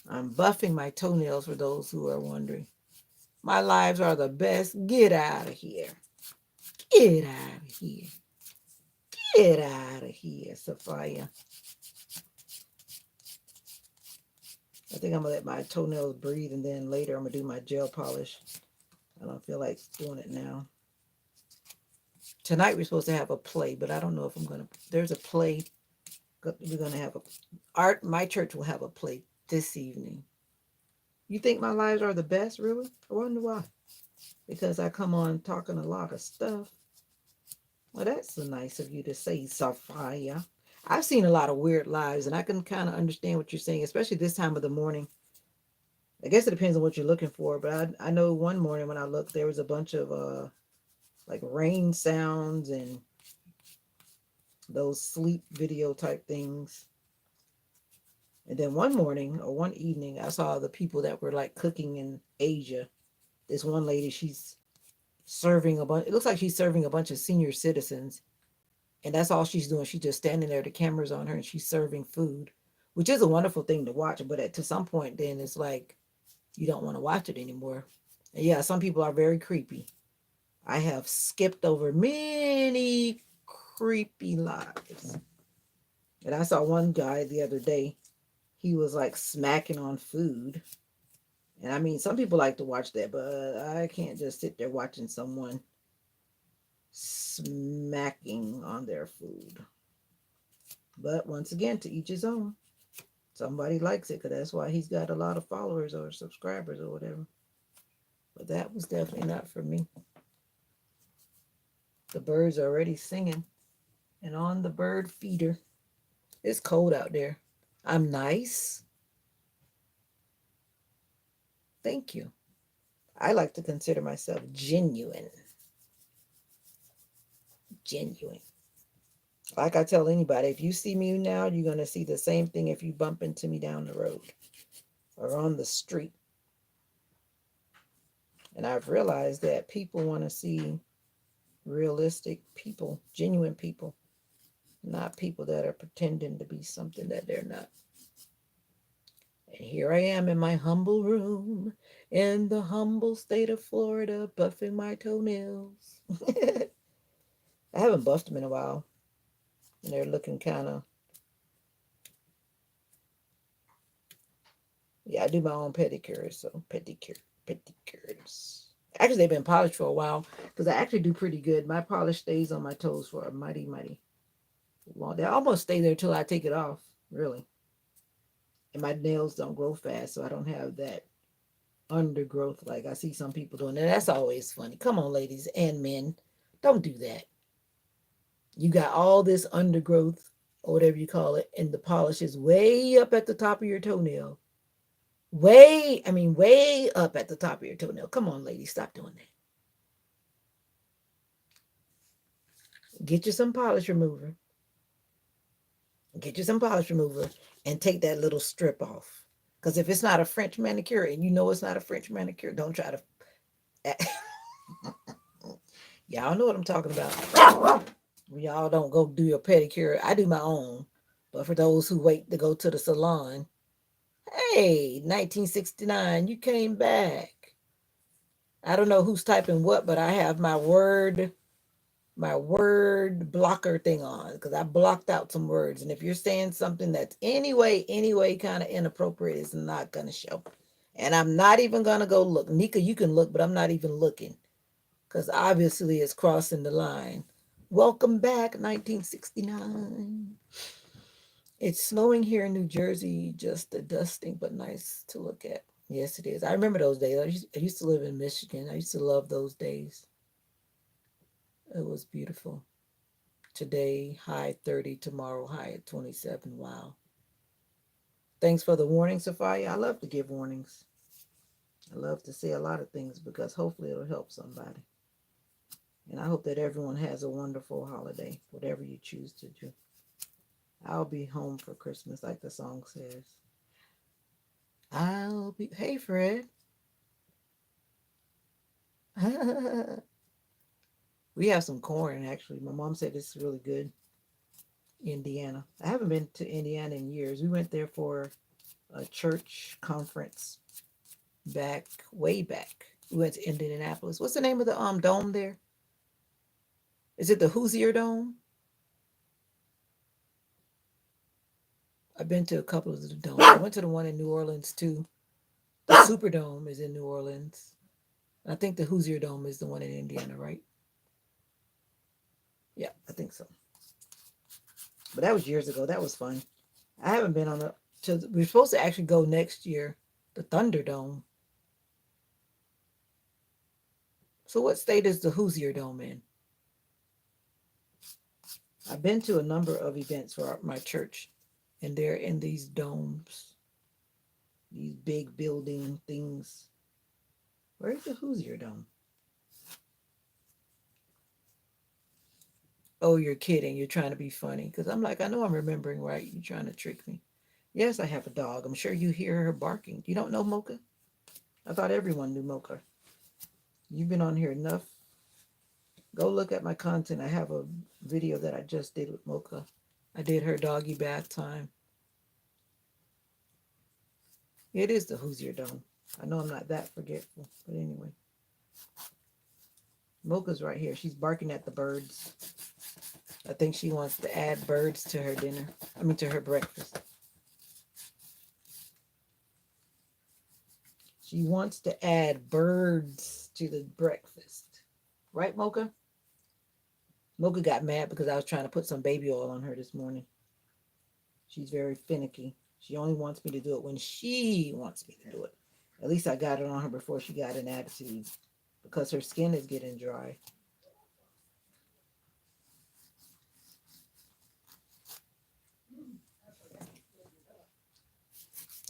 I'm buffing my toenails for those who are wondering. My lives are the best. Get out of here. Get out of here. Get out of here, Sophia. I think I'm going to let my toenails breathe and then later I'm going to do my gel polish. I don't feel like doing it now. Tonight we're supposed to have a play, but I don't know if I'm gonna. There's a play. We're gonna have a art. My church will have a play this evening. You think my lives are the best, really? I wonder why. Because I come on talking a lot of stuff. Well, that's so nice of you to say, Sophia. I've seen a lot of weird lives, and I can kind of understand what you're saying, especially this time of the morning. I guess it depends on what you're looking for, but I know one morning when I looked, there was a bunch of like rain sounds and those sleep video type things. And then one morning or one evening, I saw the people that were like cooking in Asia. This one lady, she's serving a bunch. It looks like she's serving a bunch of senior citizens, and that's all she's doing. She's just standing there. The camera's on her, and she's serving food, which is a wonderful thing to watch. But to some point, then it's like you don't want to watch it anymore. And yeah, some people are very creepy. I have skipped over many creepy lives. And I saw one guy the other day. He was like smacking on food. And I mean, some people like to watch that, but I can't just sit there watching someone smacking on their food. But once again, to each his own. Somebody likes it because that's why he's got a lot of followers or subscribers or whatever. But that was definitely not for me. The birds are already singing. And on the bird feeder. It's cold out there. I'm nice. Thank you. I like to consider myself genuine. Genuine. Like I tell anybody, if you see me now, you're going to see the same thing if you bump into me down the road or on the street. And I've realized that people want to see realistic people, genuine people, not people that are pretending to be something that they're not. And here I am in my humble room in the humble state of Florida, buffing my toenails. I haven't buffed them in a while. And they're looking kind of, yeah, I do my own pedicures, so pedicures. Actually, they've been polished for a while because I actually do pretty good. My polish stays on my toes for a mighty long. They almost stay there till I take it off, really. And my nails don't grow fast, so I don't have that undergrowth like I see some people doing. And that's always funny. Come on, ladies and men, don't do that. You got all this undergrowth or whatever you call it, and the polish is way up at the top of your toenail. Way up at the top of your toenail. Come on, ladies, stop doing that. Get you some polish remover. Get you some polish remover and take that little strip off. Because if it's not a French manicure and you know it's not a French manicure, don't try to. Y'all know what I'm talking about. Y'all don't go do your pedicure. I do my own. But for those who wait to go to the salon, hey, 1969, you came back. I don't know who's typing what, but I have my word blocker thing on because I blocked out some words. And if you're saying something that's anyway kind of inappropriate, it's not gonna show. And I'm not even gonna go look. Nika, you can look, but I'm not even looking because obviously it's crossing the line. Welcome back, 1969. It's snowing here in New Jersey, just a dusting, but nice to look at. Yes, it is. I remember those days. I used to live in Michigan. I used to love those days. It was beautiful. Today, high 30, tomorrow, high at 27. Wow. Thanks for the warning, Sophia. I love to give warnings. I love to say a lot of things because hopefully it'll help somebody. And I hope that everyone has a wonderful holiday, whatever you choose to do. I'll be home for Christmas, like the song says. Hey, Fred. We have some corn, actually. My mom said it's really good. Indiana. I haven't been to Indiana in years. We went there for a church conference way back. We went to Indianapolis. What's the name of the dome there? Is it the Hoosier Dome? I've been to a couple of the domes. I went to the one in New Orleans too. The Superdome is in New Orleans. I think the Hoosier Dome is the one in Indiana, right? Yeah, I think so. But that was years ago. That was fun. I haven't been on a. We're supposed to actually go next year, the Thunderdome. So what state is the Hoosier Dome in? I've been to a number of events for my church, and they're in these domes, these big building things. Where's the Hoosier Dome? Oh, you're kidding. You're trying to be funny. Because I'm like, I know I'm remembering right. You're trying to trick me. Yes, I have a dog. I'm sure you hear her barking. You don't know Mocha? I thought everyone knew Mocha. You've been on here enough. Go look at my content. I have a video that I just did with Mocha. I did her doggy bath time. It is the Hoosier Dome. I know I'm not that forgetful. But anyway, Mocha's right here. She's barking at the birds. I think she wants to add birds to her dinner. I mean, to her breakfast. She wants to add birds to the breakfast. Right, Mocha? Mocha got mad because I was trying to put some baby oil on her this morning. She's very finicky. She only wants me to do it when she wants me to do it. At least I got it on her before she got an attitude because her skin is getting dry.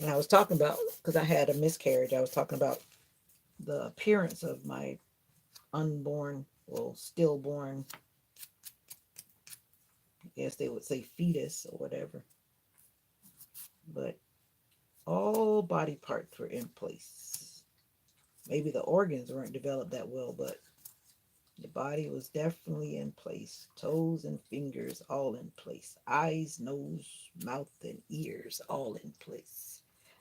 And I was talking about, because I had a miscarriage, I was talking about the appearance of my unborn, well, stillborn, I guess they would say fetus or whatever. But all body parts were in place. Maybe the organs weren't developed that well, but the body was definitely in place. Toes and fingers all in place. Eyes, nose, mouth, and ears all in place.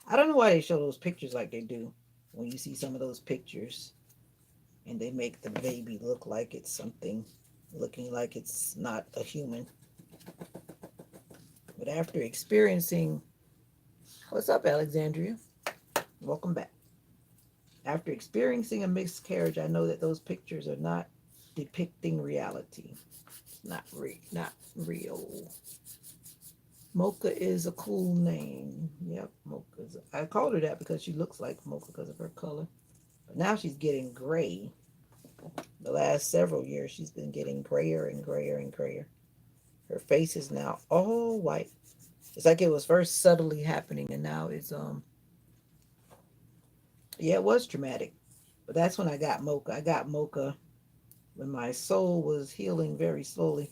I don't know why they show those pictures like they do when you see some of those pictures and they make the baby look like it's something, looking like it's not a human. But after experiencing, what's up, Alexandria? Welcome back. After experiencing a miscarriage, I know that those pictures are not depicting reality. It's not real. Mocha is a cool name. Yep, Mocha's. I called her that because she looks like Mocha because of her color. But now she's getting gray. The last several years, she's been getting grayer and grayer and grayer. Her face is now all white. It's like it was first subtly happening, and now it's. Yeah, it was traumatic. But that's when I got Mocha. I got Mocha when my soul was healing very slowly.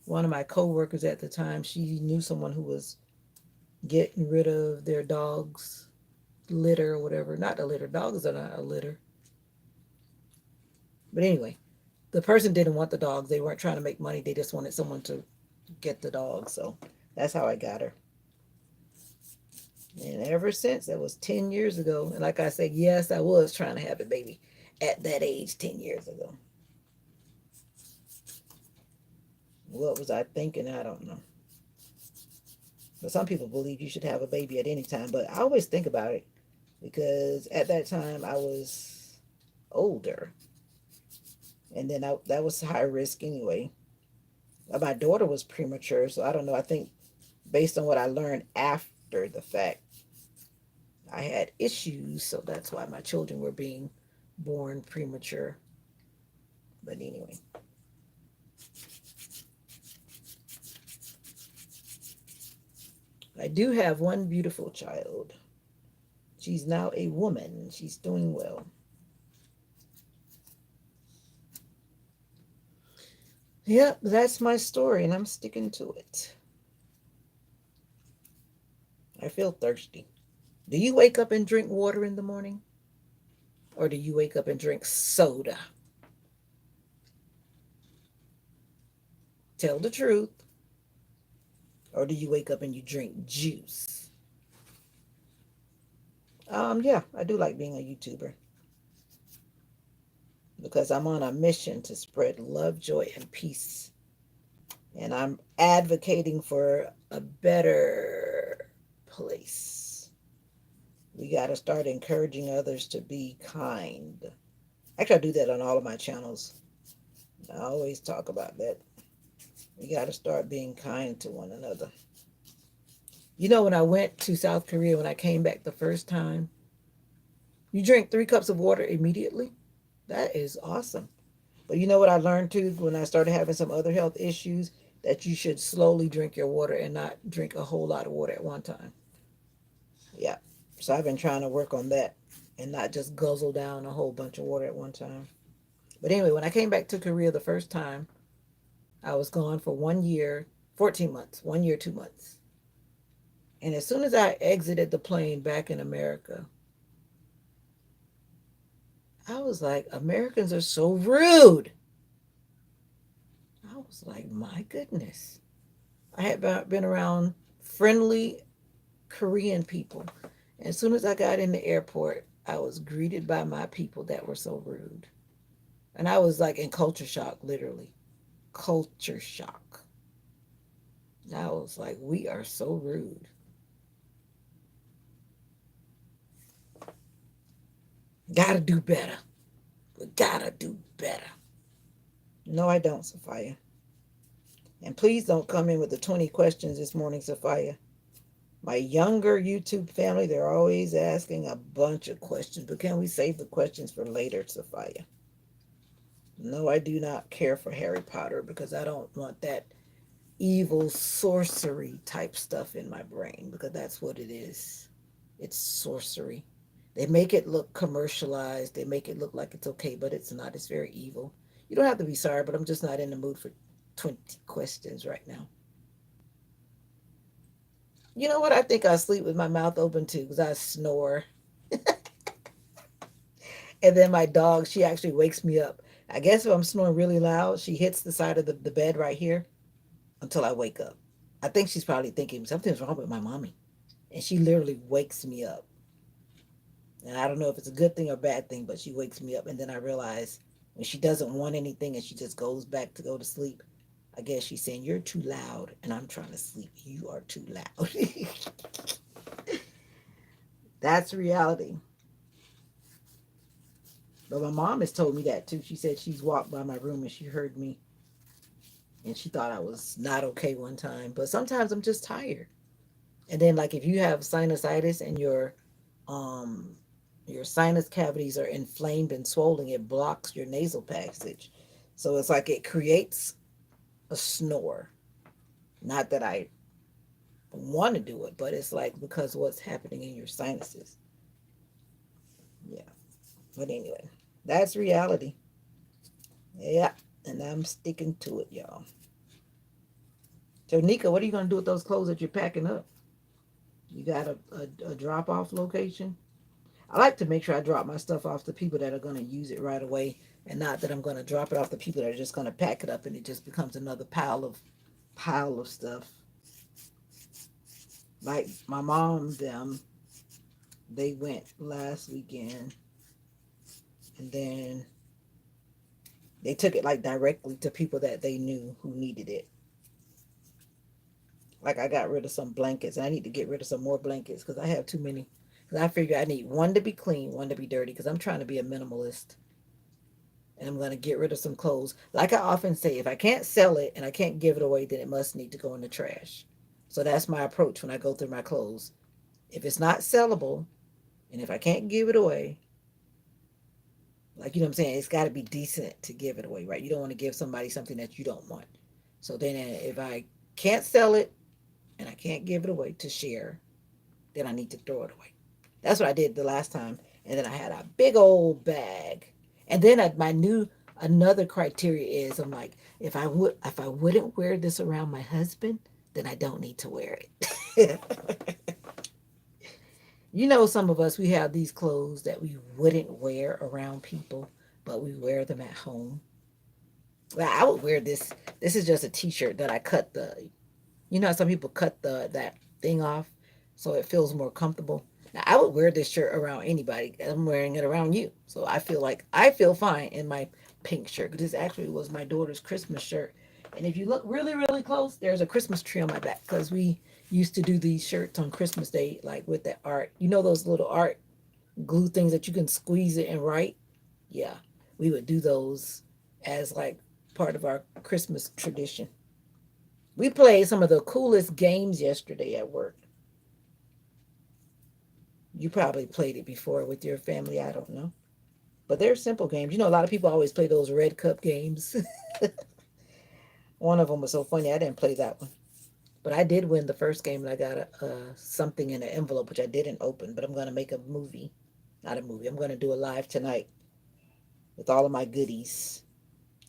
One of my coworkers at the time, she knew someone who was getting rid of their dog's litter or whatever. Not a litter. Dogs are not a litter. But anyway, the person didn't want the dogs. They weren't trying to make money. They just wanted someone to get the dog. So that's how I got her. And ever since, that was 10 years ago. And like I said, yes, I was trying to have a baby at that age 10 years ago. What was I thinking? I don't know. But some people believe you should have a baby at any time. But I always think about it because at that time I was older. And then that was high risk anyway. My daughter was premature. So I don't know. I think based on what I learned after the fact, I had issues. So that's why my children were being born premature. But anyway, I do have one beautiful child. She's now a woman. She's doing well. Yep, that's my story, and I'm sticking to it. I feel thirsty. Do you wake up and drink water in the morning? Or do you wake up and drink soda? Tell the truth. Or do you wake up and you drink juice? Yeah, I do like being a YouTuber because I'm on a mission to spread love, joy, and peace. And I'm advocating for a better place. We got to start encouraging others to be kind. Actually, I do that on all of my channels. I always talk about that. We got to start being kind to one another. You know, when I went to South Korea, when I came back the first time, you drink 3 cups of water immediately. That is awesome. But you know what I learned too when I started having some other health issues? That you should slowly drink your water and not drink a whole lot of water at one time. Yeah. So I've been trying to work on that and not just guzzle down a whole bunch of water at one time. But anyway, when I came back to Korea the first time, I was gone for 1 year, 14 months, 1 year, 2 months. And as soon as I exited the plane back in America, I was like, Americans are so rude. I was like, my goodness. I had been around friendly Korean people. And as soon as I got in the airport, I was greeted by my people that were so rude. And I was like in culture shock, literally. Culture shock. And I was like, we are so rude. Gotta do better. We gotta do better. No, I don't, Sophia. And please don't come in with the 20 questions this morning, Sophia. My younger YouTube family, they're always asking a bunch of questions, but can we save the questions for later, Sophia? No, I do not care for Harry Potter because I don't want that evil sorcery type stuff in my brain because that's what it is. It's sorcery. They make it look commercialized, they make it look like it's okay, but it's not. It's very evil. You don't have to be sorry, but I'm just not in the mood for 20 questions right now. You know what? I think I sleep with my mouth open too because I snore. And then my dog, she actually wakes me up. I guess if I'm snoring really loud, she hits the side of the bed right here until I wake up. I think she's probably thinking something's wrong with my mommy. And she literally wakes me up. And I don't know if it's a good thing or bad thing, but she wakes me up. And then I realize when she doesn't want anything and she just goes back to go to sleep, I guess she's saying, you're too loud and I'm trying to sleep. You are too loud. That's reality. But my mom has told me that too. She said she's walked by my room and she heard me and she thought I was not okay one time. But sometimes I'm just tired. And then like if you have sinusitis and um your sinus cavities are inflamed and swollen, it blocks your nasal passage. So it's like it creates a snore. Not that I want to do it, but it's like because what's happening in your sinuses. Yeah. But anyway, that's reality. Yeah. And I'm sticking to it, y'all. So Nika, what are you gonna do with those clothes that you're packing up? You got a drop off location? I like to make sure I drop my stuff off to people that are going to use it right away and not that I'm going to drop it off to people that are just going to pack it up and it just becomes another pile of stuff. Like my mom them, they went last weekend and then they took it like directly to people that they knew who needed it. Like I got rid of some blankets and I need to get rid of some more blankets because I have too many. Because I figure I need one to be clean, one to be dirty because I'm trying to be a minimalist. And I'm going to get rid of some clothes. Like I often say, if I can't sell it and I can't give it away, then it must need to go in the trash. So that's my approach when I go through my clothes. If it's not sellable and if I can't give it away, like you know what I'm saying, it's got to be decent to give it away, right? You don't want to give somebody something that you don't want. So then if I can't sell it and I can't give it away to share, then I need to throw it away. That's what I did the last time. And then I had a big old bag. And then my new another criteria is I'm like, if I wouldn't wear this around my husband, then I don't need to wear it. You know, some of us we have these clothes that we wouldn't wear around people, but we wear them at home. Well, I would wear this. This is just a t-shirt that I cut the you know how some people cut the that thing off so it feels more comfortable. Now I would wear this shirt around anybody. I'm wearing it around you. So I feel fine in my pink shirt. This actually was my daughter's Christmas shirt. And if you look really, really close, there's a Christmas tree on my back because we used to do these shirts on Christmas Day, like with that art. You know those little art glue things that you can squeeze it and write? Yeah. We would do those as like part of our Christmas tradition. We played some of the coolest games yesterday at work. You probably played it before with your family. I don't know. But they're simple games. A lot of people always play those red cup games. One of them was so funny. I didn't play that one. But I did win the first game and I got something in an envelope, which I didn't open. But I'm going to make a movie. Not a movie. I'm going to do a live tonight with all of my goodies.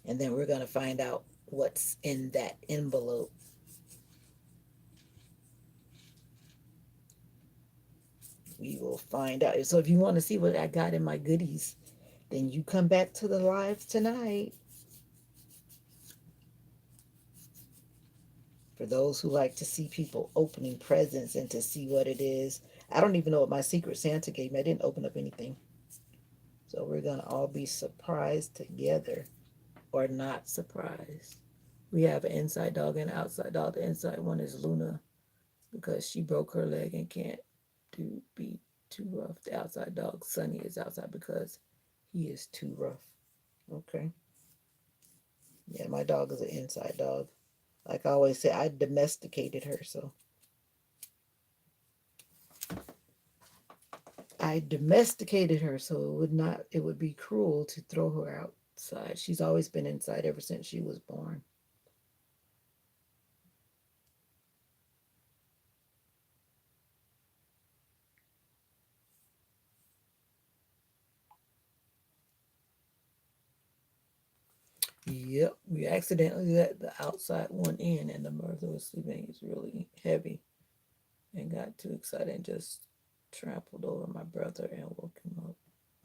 And then we're going to find out what's in that envelope. We will find out. So if you want to see what I got in my goodies, then you come back to the live tonight. For those who like to see people opening presents and to see what it is. I don't even know what my Secret Santa gave me. I didn't open up anything. So we're going to all be surprised together or not surprised. We have an inside dog and an outside dog. The inside one is Luna because she broke her leg and can't be too rough. The outside dog, Sunny, is outside because he is too rough. Okay. Yeah, my dog is an inside dog. Like I always say, I domesticated her, so it would be cruel to throw her outside. She's always been inside ever since she was born. Yep, we accidentally let the outside one in, and the mother was sleeping. He's really heavy and got too excited and just trampled over my brother and woke him up.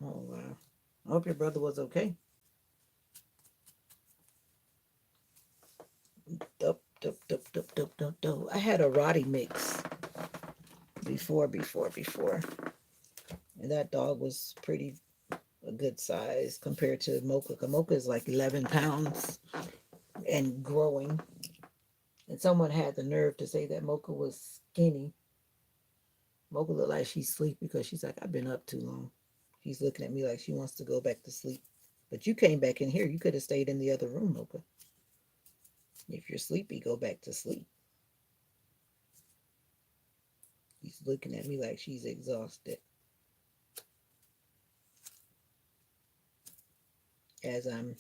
Oh, wow. I hope your brother was okay. Dup, dup, dup, dup, dup, dup, dup. I had a Roddy mix before. And that dog was pretty a good size compared to Mocha. Mocha is like 11 pounds and growing. And someone had the nerve to say that Mocha was skinny. Mocha looked like she's asleep because she's like, I've been up too long. She's looking at me like she wants to go back to sleep. But you came back in here. You could have stayed in the other room, Mocha. If you're sleepy, go back to sleep. She's looking at me like she's exhausted. As I'm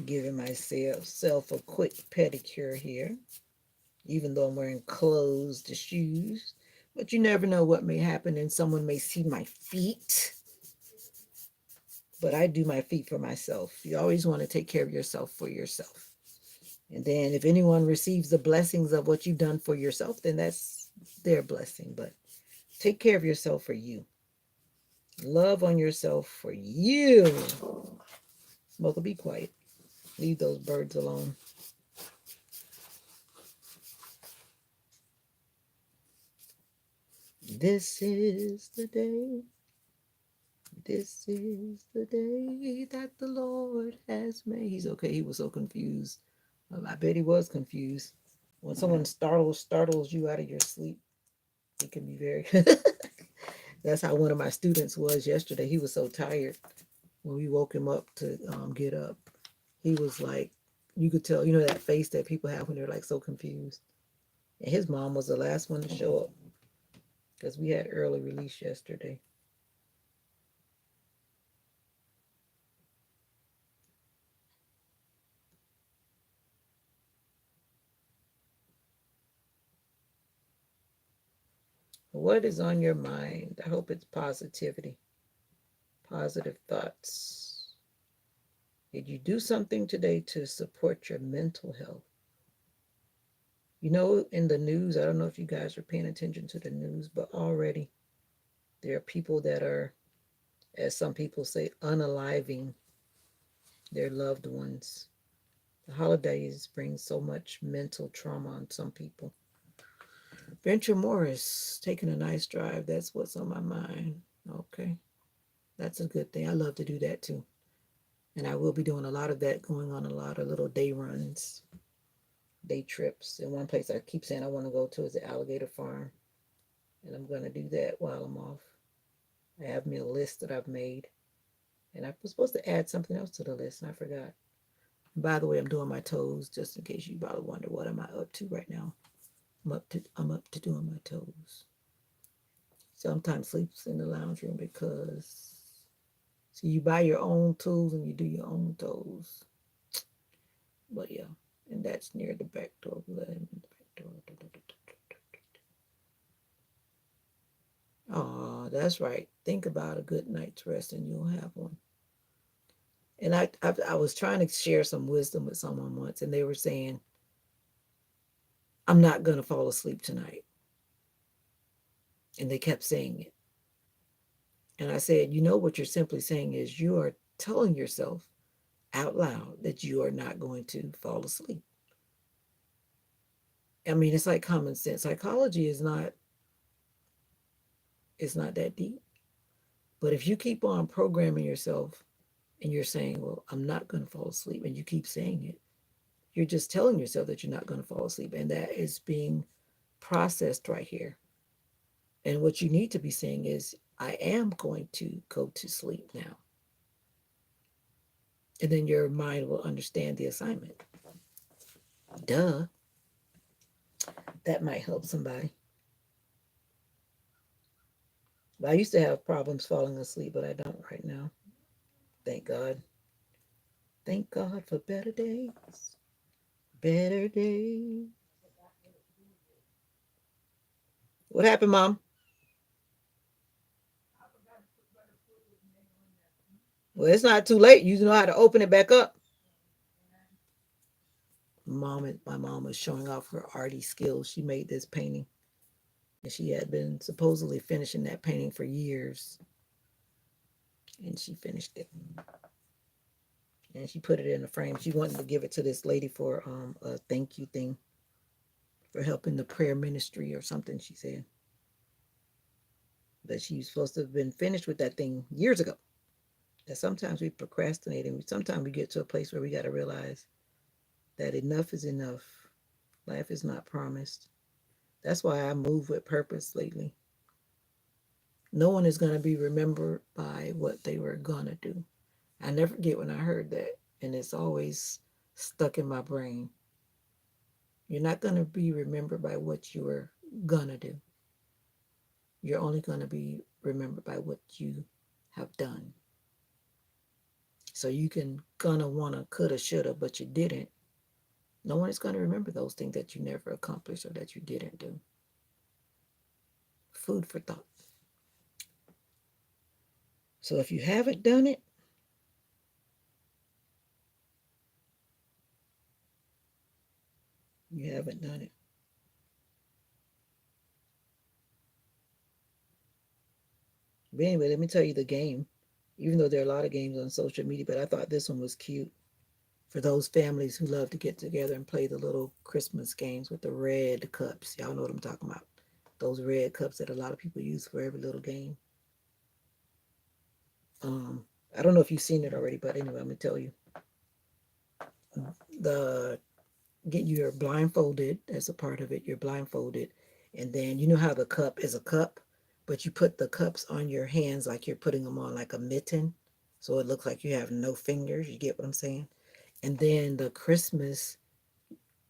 giving myself a quick pedicure here, even though I'm wearing closed shoes. But you never know what may happen, and someone may see my feet. But I do my feet for myself. You always want to take care of yourself for yourself. And then if anyone receives the blessings of what you've done for yourself, then that's their blessing. But take care of yourself for you. Love on yourself for you. Mocha, be quiet. Leave those birds alone. This is the day. This is the day that the Lord has made. He's okay. He was so confused. I bet he was confused. When someone startles you out of your sleep, it can be very. That's how one of my students was yesterday. He was so tired when we woke him up to get up. He was like, you could tell, that face that people have when they're like so confused. And his mom was the last one to show up because we had early release yesterday. What is on your mind? I hope it's positivity, positive thoughts. Did you do something today to support your mental health? In the news, I don't know if you guys are paying attention to the news, but already there are people that are, as some people say, unaliving their loved ones. The holidays bring so much mental trauma on some people. Venture Morris taking a nice drive. That's what's on my mind. Okay. That's a good thing. I love to do that too. And I will be doing a lot of that, going on a lot of little day runs, day trips. And one place I keep saying I want to go to is the alligator farm. And I'm going to do that while I'm off. I have me a list that I've made. And I was supposed to add something else to the list and I forgot. By the way, I'm doing my toes just in case you probably wonder what am I up to right now. I'm up to doing my toes. Sometimes sleeps in the lounge room because so you buy your own tools and you do your own toes. But yeah, and that's near the back door. We let him in the back door. Oh, that's right. Think about a good night's rest and you'll have one. And I was trying to share some wisdom with someone once, and they were saying, "I'm not gonna fall asleep tonight," and they kept saying it. And I said, "You know what you're simply saying is you are telling yourself out loud that you are not going to fall asleep." I mean, it's like common sense. Psychology is not that deep. But if you keep on programming yourself and you're saying, "Well, I'm not going to fall asleep," and you keep saying it, you're just telling yourself that you're not going to fall asleep, and that is being processed right here. And what you need to be saying is, "I am going to go to sleep now." And then your mind will understand the assignment. Duh. That might help somebody. But I used to have problems falling asleep, but I don't right now. Thank God. Thank God for better days. Better days. What happened, Mom? Well, it's not too late. You know how to open it back up. My mom was showing off her arty skills. She made this painting, and she had been supposedly finishing that painting for years, and she finished it, and she put it in a frame. She wanted to give it to this lady for a thank you thing for helping the prayer ministry or something. She said that she was supposed to have been finished with that thing years ago. That sometimes we procrastinate, and sometimes we get to a place where we got to realize that enough is enough. Life is not promised. That's why I move with purpose lately. No one is going to be remembered by what they were going to do. I never forget when I heard that, and it's always stuck in my brain. You're not going to be remembered by what you were going to do. You're only going to be remembered by what you have done. So you can gonna, wanna, coulda, shoulda, but you didn't. No one is going to remember those things that you never accomplished or that you didn't do. Food for thought. So if you haven't done it, you haven't done it. But anyway, let me tell you the game. Even though there are a lot of games on social media, but I thought this one was cute for those families who love to get together and play the little Christmas games with the red cups. Y'all know what I'm talking about. Those red cups that a lot of people use for every little game. I don't know if you've seen it already, but anyway, I'm gonna tell you. The get you're blindfolded as a part of it. You're blindfolded, and then you know how the cup is a cup, but you put the cups on your hands like you're putting them on like a mitten, so it looks like you have no fingers. You get what I'm saying? And then the Christmas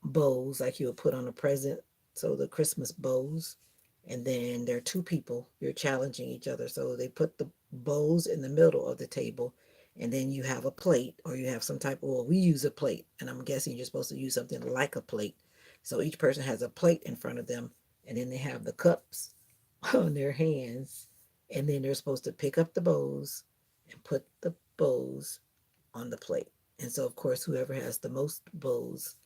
bows like you would put on a present. So the Christmas bows. And then there are two people. You're challenging each other. So they put the bows in the middle of the table. And then you have a plate or you have some type of, well, we use a plate. And I'm guessing you're supposed to use something like a plate. So each person has a plate in front of them. And then they have the cups on their hands. And then they're supposed to pick up the bows and put the bows on the plate. And so, of course, whoever has the most bows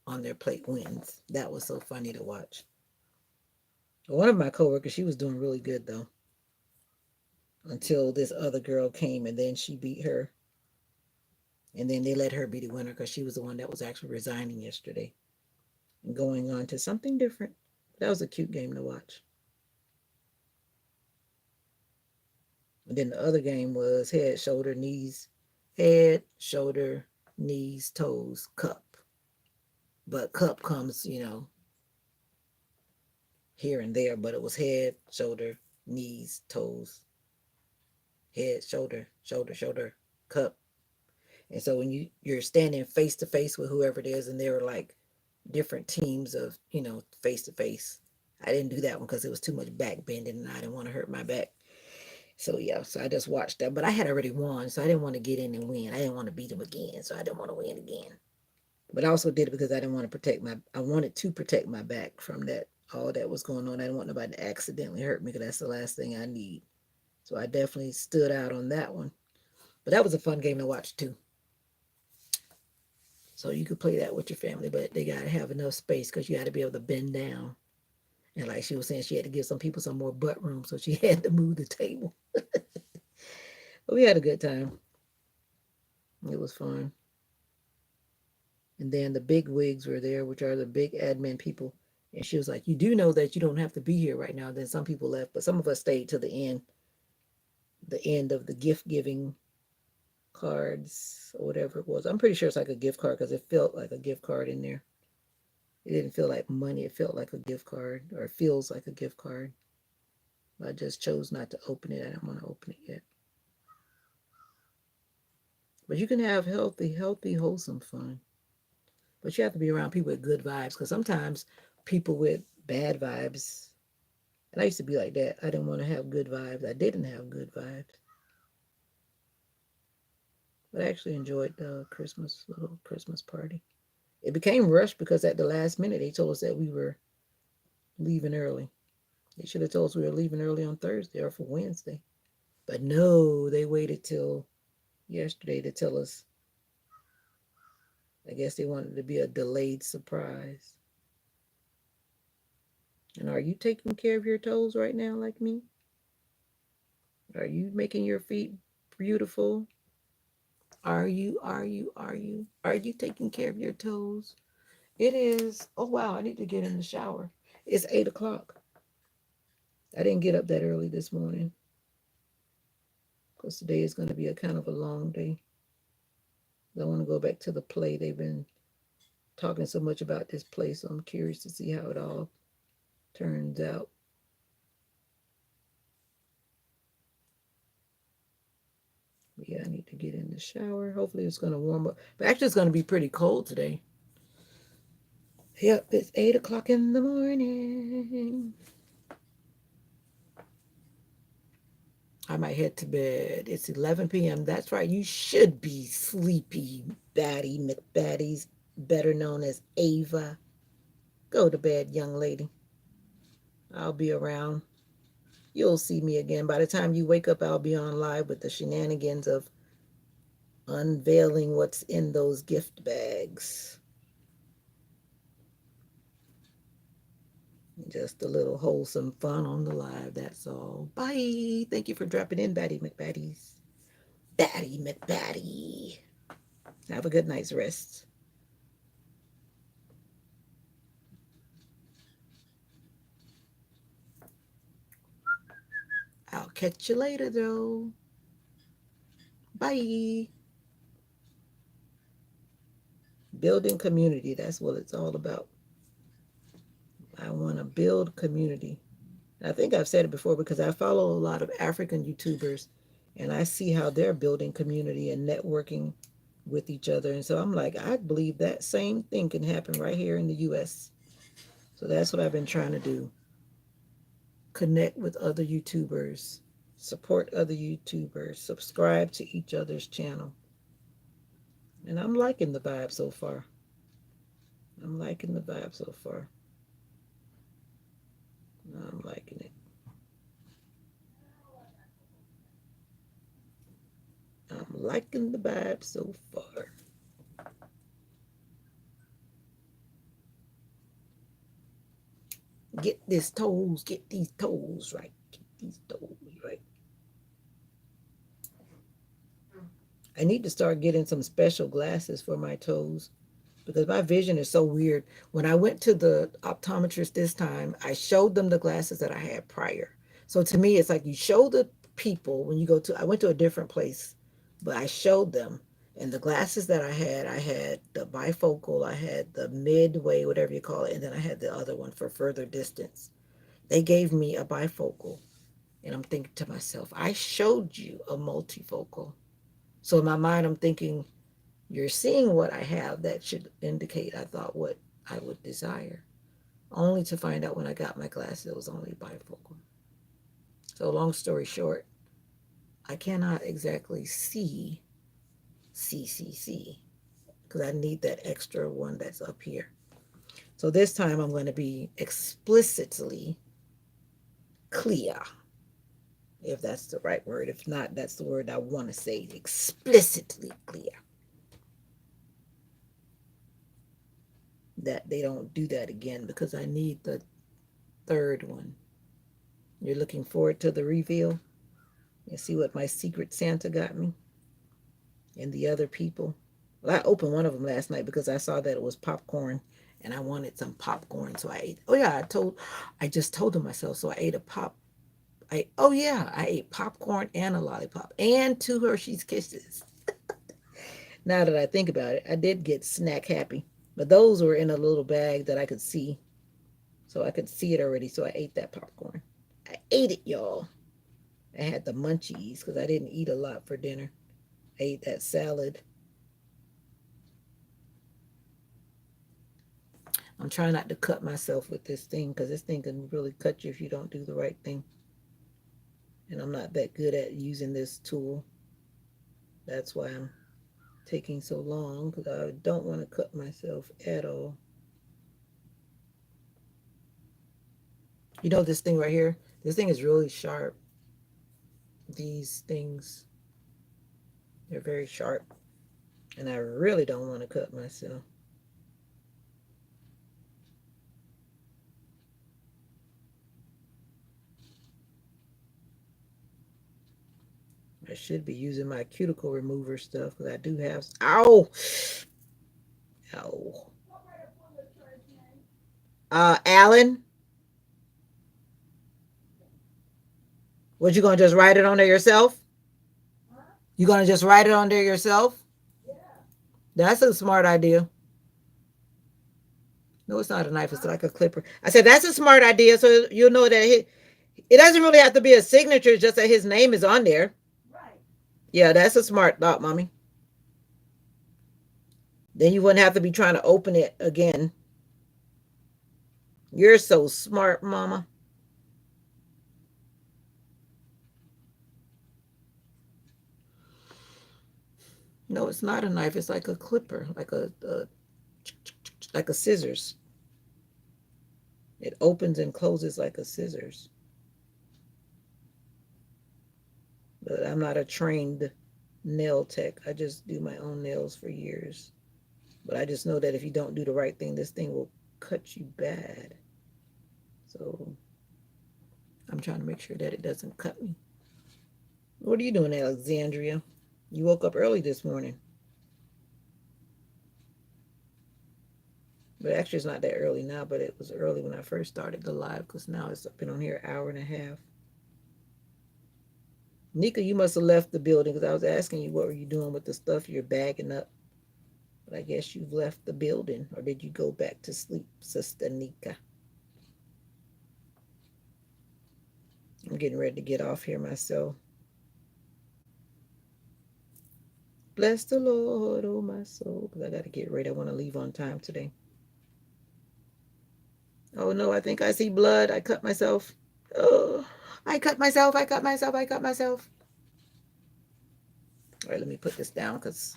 on their plate wins. That was so funny to watch. One of my coworkers, she was doing really good though, until this other girl came and then she beat her. And then they let her be the winner because she was the one that was actually resigning yesterday and going on to something different. That was a cute game to watch. And then the other game was head, shoulder, knees, toes, cup. But cup comes, here and there, but it was head, shoulder, knees, toes, head, shoulder, shoulder, shoulder, cup. And so when you're standing face to face with whoever it is, and there were like different teams of face to face. I didn't do that one because it was too much back bending, and I didn't want to hurt my back. So yeah, so I just watched that. But I had already won, so I didn't want to get in and win. I didn't want to beat him again, so I didn't want to win again. But I also did it because I didn't want to protect my. I wanted to protect my back from that all that was going on. I didn't want nobody to accidentally hurt me because that's the last thing I need. So I definitely stood out on that one. But that was a fun game to watch too. So you could play that with your family, but they gotta have enough space because you got to be able to bend down. And like she was saying, she had to give some people some more butt room, so she had to move the table. But we had a good time. It was fun. And then the big wigs were there, which are the big admin people. And she was like, "You do know that you don't have to be here right now." Then some people left, but some of us stayed to the end of the gift giving cards or whatever it was. I'm pretty sure it's like a gift card because it felt like a gift card in there. It didn't feel like money. It felt like a gift card, or it feels like a gift card. I just chose not to open it. I don't want to open it yet. But you can have healthy, wholesome fun. But you have to be around people with good vibes because sometimes people with bad vibes, and I used to be like that. I didn't want to have good vibes. I didn't have good vibes. But I actually enjoyed the little Christmas party. It became rushed because at the last minute they told us that we were leaving early. They should have told us we were leaving early on Thursday or for Wednesday. But no, they waited till yesterday to tell us. I guess they wanted to be a delayed surprise. And are you taking care of your toes right now, like me? Are you making your feet beautiful? Are you taking care of your toes? It is. Oh, wow. I need to get in the shower. It's 8 o'clock. I didn't get up that early this morning because today is going to be a kind of a long day. I want to go back to the play. They've been talking so much about this play, so I'm curious to see how it all turns out. Yeah, I need to get in the shower. Hopefully, it's going to warm up. But actually, it's going to be pretty cold today. Yep, it's 8 o'clock in the morning. I might head to bed. It's 11 p.m. That's right. You should be sleepy, Batty McBatties, better known as Ava. Go to bed, young lady. I'll be around. You'll see me again. By the time you wake up, I'll be on live with the shenanigans of unveiling what's in those gift bags. Just a little wholesome fun on the live, that's all. Bye. Thank you for dropping in, Batty McBatties. Batty McBatty. Have a good night's rest. I'll catch you later, though. Bye. Building community, that's what it's all about. I want to build community. I think I've said it before because I follow a lot of African YouTubers and I see how they're building community and networking with each other. And so I'm like, I believe that same thing can happen right here in the US. So that's what I've been trying to do. Connect with other YouTubers, support other YouTubers, subscribe to each other's channel. And I'm liking the vibe so far. I'm liking the vibe so far. I'm liking it. I'm liking the vibe so far. Get these toes right. Get these toes right. I need to start getting some special glasses for my toes because my vision is so weird. When I went to the optometrist this time, I showed them the glasses that I had prior. So to me, it's like you show the people when you go to, I went to a different place, but I showed them. And the glasses that I had the bifocal, I had the midway, whatever you call it, and then I had the other one for further distance. They gave me a bifocal. And I'm thinking to myself, I showed you a multifocal. So in my mind, I'm thinking, You're seeing what I have that should indicate I thought what I would desire, only to find out when I got my glasses it was only bifocal. So, long story short, I cannot exactly see CCC because I need that extra one that's up here. So, this time I'm going to be explicitly clear, if that's the right word. If not, that's the word I want to say, explicitly clear. That they don't do that again because I need the third one. You're looking forward to the reveal? You see what my secret Santa got me and the other people? Well, I opened one of them last night because I saw that it was popcorn and I wanted some popcorn. So I ate. Oh, yeah, I just told them myself. So I ate a pop. Oh, yeah, I ate popcorn and a lollipop and two Hershey's Kisses. Now that I think about it, I did get snack happy. But those were in a little bag that I could see. So I could see it already. So I ate that popcorn. I ate it, y'all. I had the munchies because I didn't eat a lot for dinner. I ate that salad. I'm trying not to cut myself with this thing because this thing can really cut you if you don't do the right thing. And I'm not that good at using this tool. That's why I'm taking so long because I don't want to cut myself at all. You know this thing right here? This thing is really sharp. These things, they're very sharp. And I really don't want to cut myself. I should be using my cuticle remover stuff because I do have. Ow! Ow. Alan, what you gonna just write it on there yourself? You gonna just write it on there yourself? That's a smart idea. No, it's not a knife. It's like a clipper. I said that's a smart idea, so you'll know that it doesn't really have to be a signature. It's just that his name is on there. Yeah, that's a smart thought, mommy. Then you wouldn't have to be trying to open it again. You're so smart, mama. No, it's not a knife. It's like a clipper, like a scissors. It opens and closes like a scissors. But I'm not a trained nail tech. I just do my own nails for years. But I just know that if you don't do the right thing, this thing will cut you bad. So I'm trying to make sure that it doesn't cut me. What are you doing, Alexandria? You woke up early this morning. But actually, it's not that early now, but it was early when I first started the live because now it's been on here an hour and a half. Nika, you must have left the building because I was asking you what were you doing with the stuff you're bagging up. But I guess you've left the building, or did you go back to sleep, Sister Nika? I'm getting ready to get off here myself. Bless the Lord, oh my soul, because I got to get ready. I want to leave on time today. Oh no, I think I see blood. I cut myself. Oh, I cut myself. I cut myself. I cut myself. All right, let me put this down because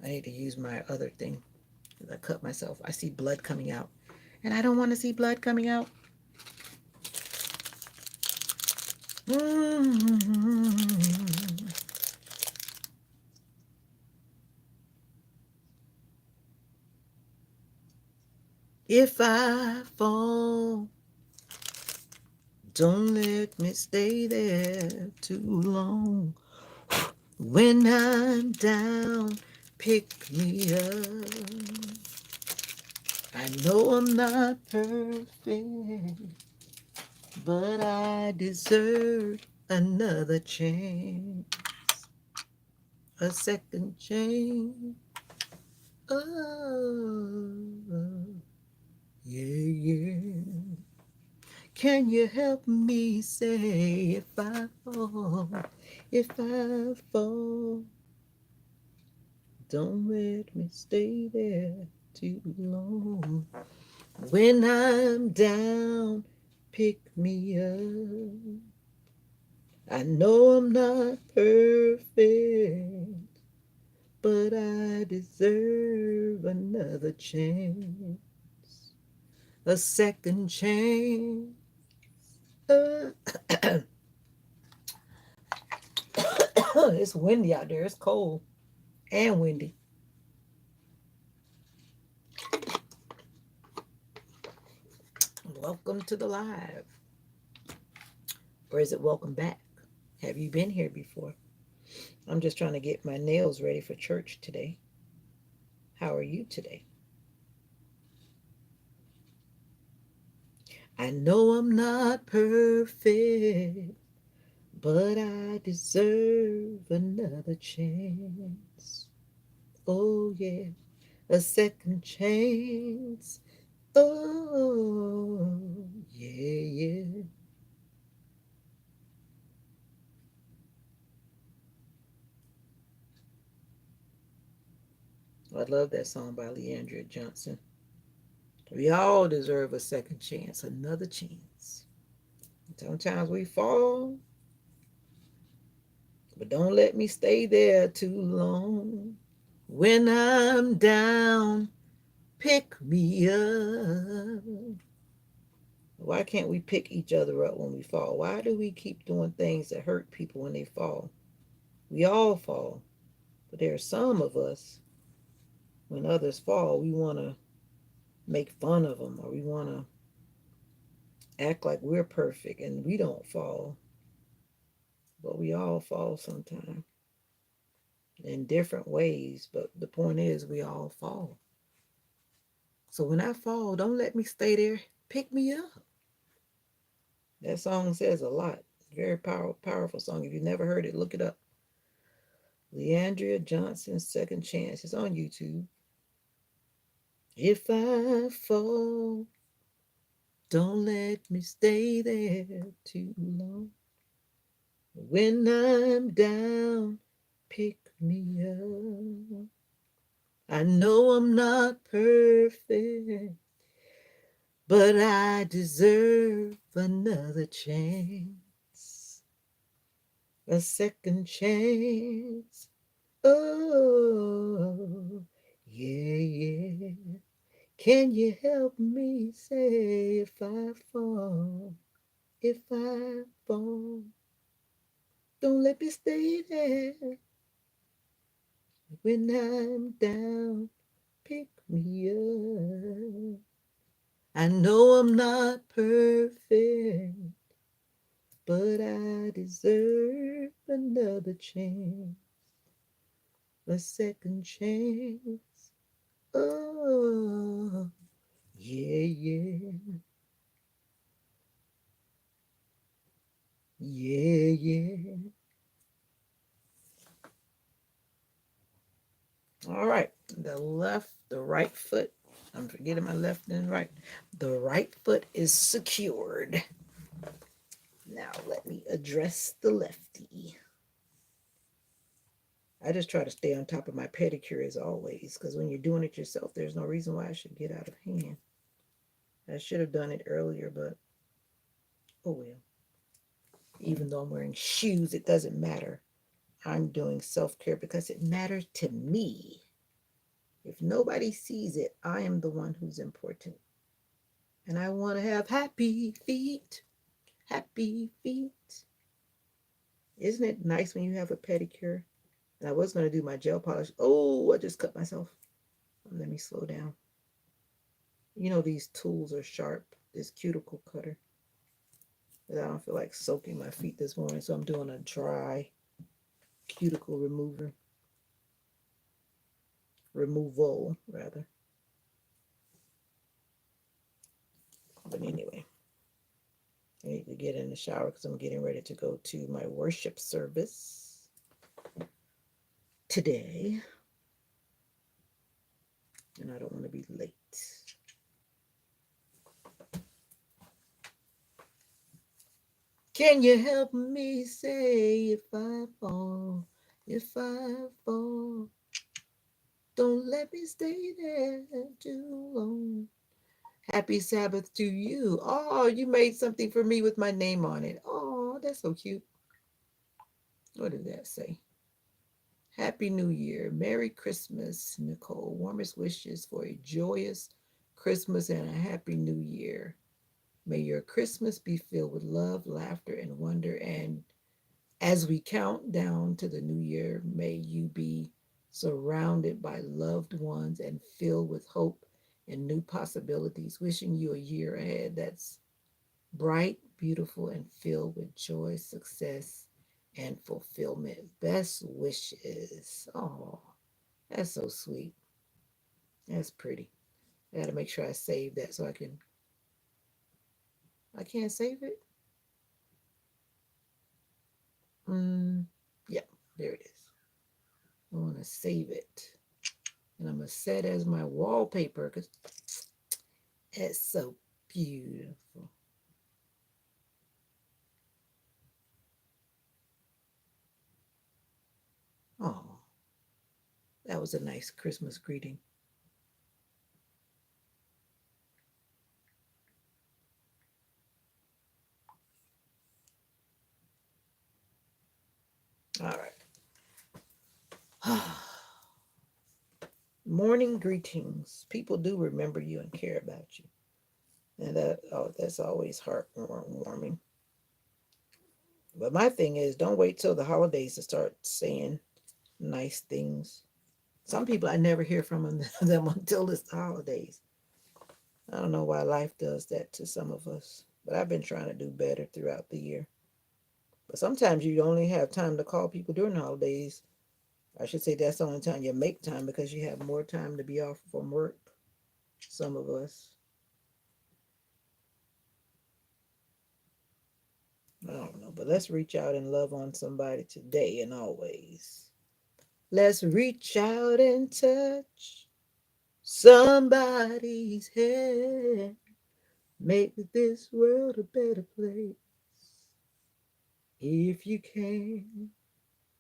I need to use my other thing. I cut myself. I see blood coming out. And I don't want to see blood coming out. If I fall, don't let me stay there too long. When I'm down, pick me up. I know I'm not perfect, but I deserve another chance, a second chance. Oh, yeah, yeah. Can you help me say if I fall, Don't let me stay there too long. When I'm down, pick me up. I know I'm not perfect, but I deserve another chance, a second chance. Uh, it's windy out there. It's cold and windy. Welcome to the live. Or is it welcome back? Have you been here before? I'm just trying to get my nails ready for church today. How are you today? I know I'm not perfect, but I deserve another chance. Oh, yeah, a second chance. Oh, yeah, yeah. I love that song by Leandria Johnson. We all deserve a second chance, another chance. Sometimes we fall, but don't let me stay there too long. When I'm down, pick me up. Why can't we pick each other up when we fall? Why do we keep doing things that hurt people when they fall? We all fall, but there are some of us, when others fall, we want to make fun of them or we want to act like we're perfect and we don't fall, but we all fall sometime in different ways. But the point is, we all fall. So when I fall, don't let me stay there. Pick me up. That song says a lot. Very powerful song. If you've never heard it, look it up. Leandria Johnson's Second Chance. It's on YouTube. If I fall, don't let me stay there too long. When I'm down, pick me up. I know I'm not perfect, but I deserve another chance, a second chance. Oh, yeah, yeah. Can you help me say if I fall? If I fall, don't let me stay there. When I'm down, pick me up. I know I'm not perfect, but I deserve another chance, a second chance. Oh, yeah, yeah, yeah, yeah. All right, the right foot. I'm forgetting my left and right. The right foot is secured. Now let me address the lefty. I just try to stay on top of my pedicure as always, because when you're doing it yourself, there's no reason why I should get out of hand. I should have done it earlier, but oh well. Even though I'm wearing shoes, it doesn't matter. I'm doing self care because it matters to me. If nobody sees it, I am the one who's important. And I want to have happy feet. Happy feet. Isn't it nice when you have a pedicure? And I was going to do my gel polish. Oh, I just cut myself. Let me slow down. You know, these tools are sharp. This cuticle cutter. But I don't feel like soaking my feet this morning, so I'm doing a dry cuticle removal, rather. But anyway, I need to get in the shower because I'm getting ready to go to my worship service today. And I don't want to be late. Can you help me say if I fall, if I fall? Don't let me stay there too long. Happy Sabbath to you. Oh, you made something for me with my name on it. Oh, that's so cute. What did that say? Happy New Year. Merry Christmas, Nicole. Warmest wishes for a joyous Christmas and a happy New Year. May your Christmas be filled with love, laughter, and wonder. And as we count down to the new year, may you be surrounded by loved ones and filled with hope and new possibilities. Wishing you a year ahead that's bright, beautiful, and filled with joy, success, and fulfillment. Best wishes. Oh, that's so sweet. That's pretty. I gotta make sure I save that so I can. I can't save it. Mm, yeah, there it is. I want to save it, and I'm gonna set as my wallpaper because it's so beautiful. Oh, that was a nice Christmas greeting. All right. Morning greetings. People do remember you and care about you. And that's always heartwarming. But my thing is, don't wait till the holidays to start saying nice things. Some people I never hear from them until it's the holidays. I don't know why life does that to some of us, but I've been trying to do better throughout the year. But sometimes you only have time to call people during the holidays. I should say that's the only time you make time because you have more time to be off from work. Some of us. I don't know, but let's reach out and love on somebody today and always. Let's reach out and touch somebody's hand. Make this world a better place. If you can,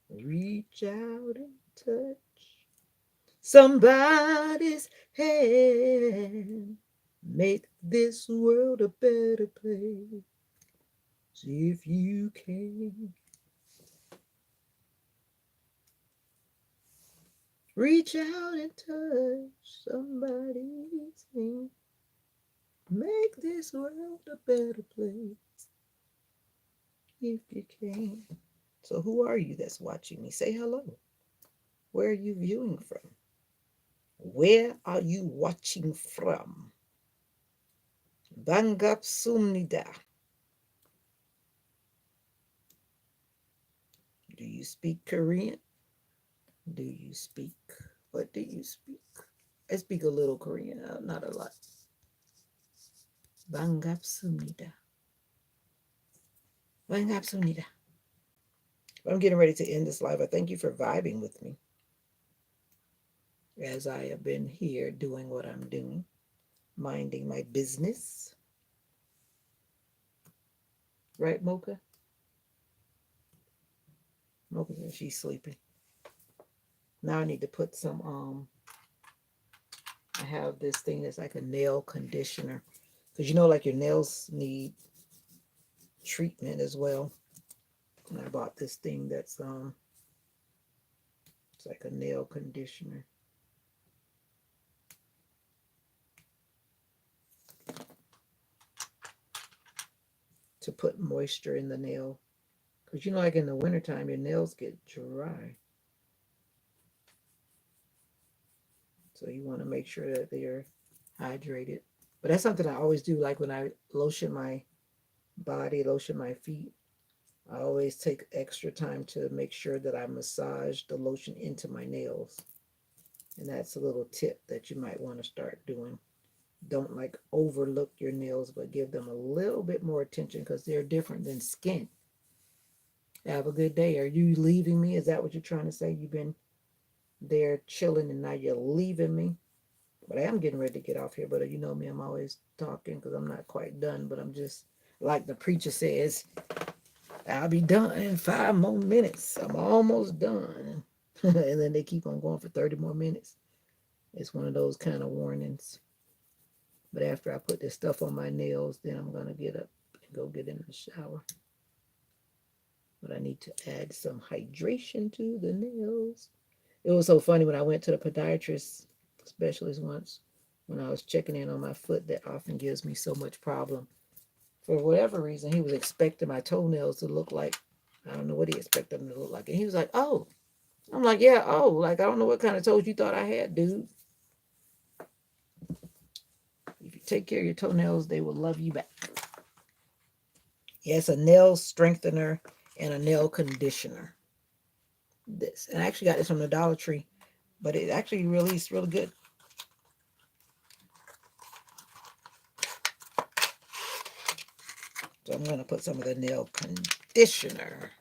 reach out and touch somebody's hand. Make this world a better place. If you can, reach out and touch somebody's hand. Make this world a better place if you can. So, who are you that's watching me? Say hello. Where are you viewing from? Where are you watching from? Bangap Sumnida. Do you speak Korean? Do you speak? What do you speak? I speak a little Korean, not a lot. Bangap Sumnida. Bangap Sumnida. I'm getting ready to end this live. I thank you for vibing with me as I have been here doing what I'm doing, minding my business. Right, Mocha? Mocha, she's sleeping. Now I need to put some, I have this thing that's like a nail conditioner. Because you know, like your nails need treatment as well. And I bought this thing that's, it's like a nail conditioner. To put moisture in the nail. Because you know, like in the wintertime, your nails get dry. So you want to make sure that they're hydrated. But that's something I always do, like when I lotion my body, lotion my feet. I always take extra time to make sure that I massage the lotion into my nails. And that's a little tip that you might want to start doing. Don't like overlook your nails, but give them a little bit more attention because they're different than skin. Have a good day. Are you leaving me? Is that what you're trying to say? You've been there chilling and now you're leaving me? But I am getting ready to get off here. But you know me, I'm always talking because I'm not quite done. But I'm just, like the preacher says, I'll be done in 5 more minutes. I'm almost done. And then they keep on going for 30 more minutes. It's one of those kind of warnings. But after I put this stuff on my nails, then I'm going to get up and go get in the shower. But I need to add some hydration to the nails. It was so funny when I went to the podiatrist specialist once, when I was checking in on my foot that often gives me so much problem. For whatever reason, he was expecting my toenails to look like, I don't know what he expected them to look like. And he was like, oh. I'm like, yeah, oh, like, I don't know what kind of toes you thought I had, dude. If you take care of your toenails, they will love you back. Yeah, it's a nail strengthener and a nail conditioner. This. And I actually got this from the Dollar Tree, but it actually really is really good. So I'm going to put some of the nail conditioner.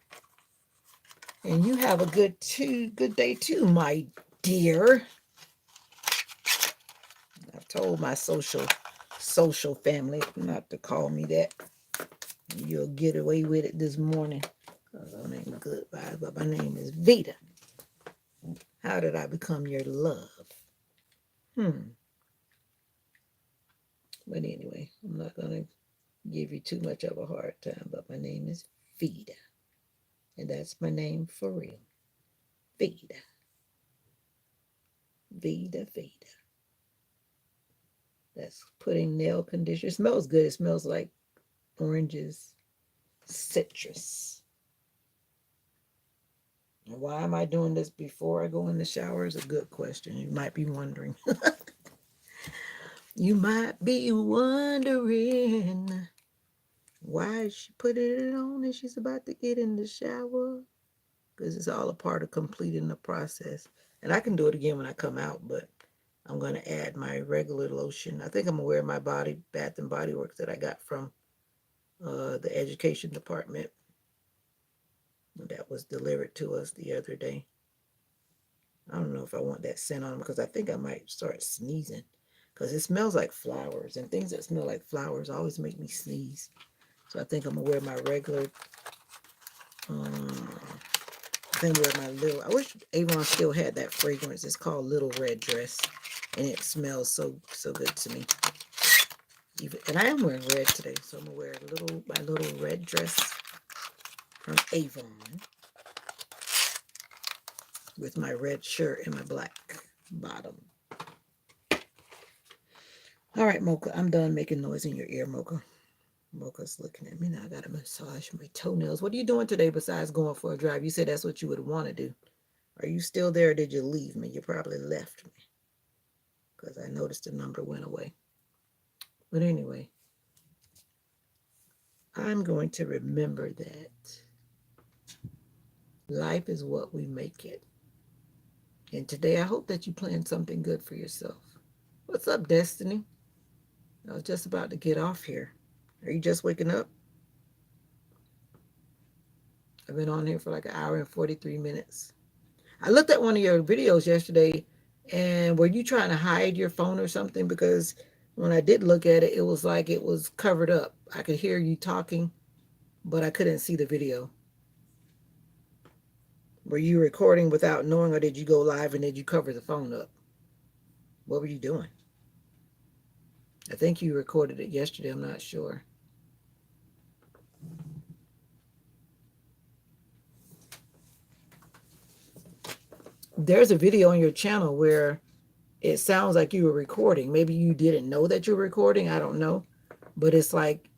And you have a good day too, my dear. I've told my social family not to call me that. You'll get away with it this morning. My name is good vibes, but my name is Veda. How did I become your love? But anyway, I'm not gonna give you too much of a hard time, but my name is Veda. And that's my name for real. Veda. Veda, Veda. That's putting nail conditioner. It smells good. It smells like oranges, citrus. And why am I doing this before I go in the shower is a good question. You might be wondering. You might be wondering why she put it on and she's about to get in the shower. Because it's all a part of completing the process. And I can do it again when I come out, but I'm going to add my regular lotion. I think I'm going to wear my Bath and Body Works that I got from the education department that was delivered to us the other day. I don't know if I want that scent on them because I think I might start sneezing because it smells like flowers, and things that smell like flowers always make me sneeze. So I think I'm going to wear my regular, I think wear my little, I wish Avon still had that fragrance. It's called Little Red Dress, and it smells so good to me. And I am wearing red today, so I'm going to wear my little red dress from Avon with my red shirt and my black bottom. All right, Mocha, I'm done making noise in your ear, Mocha. Mocha's looking at me now. I got to massage my toenails. What are you doing today besides going for a drive? You said that's what you would want to do. Are you still there or did you leave me? You probably left me because I noticed the number went away. But anyway, I'm going to remember that life is what we make it. And today I hope that you plan something good for yourself. What's up, Destiny? I was just about to get off here. Are you just waking up? I've been on here for like an hour and 43 minutes. I looked at one of your videos yesterday, and were you trying to hide your phone or something? Because when I did look at it, it was like it was covered up. I could hear you talking, but I couldn't see the video. Were you recording without knowing, or did you go live and did you cover the phone up? What were you doing? I think you recorded it yesterday. I'm not sure. There's a video on your channel where it sounds like you were recording. Maybe you didn't know that you were recording. I don't know. But it's like,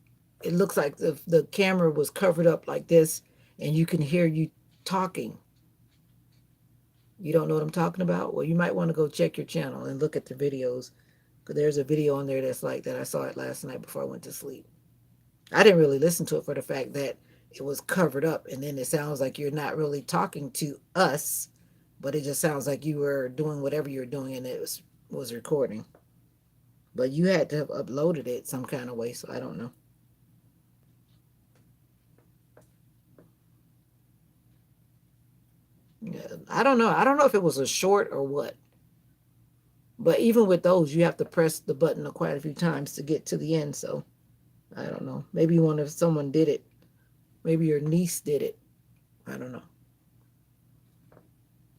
it looks like the camera was covered up like this and you can hear you talking. You don't know what I'm talking about? Well, you might want to go check your channel and look at the videos. Because there's a video on there that's like that. I saw it last night before I went to sleep. I didn't really listen to it for the fact that it was covered up. And then it sounds like you're not really talking to us, but it just sounds like you were doing whatever you were doing and it was recording. But you had to have uploaded it some kind of way, so I don't know. Yeah, I don't know. I don't know if it was a short or what. But even with those, you have to press the button quite a few times to get to the end. So I don't know. Maybe one if someone did it. Maybe your niece did it. I don't know.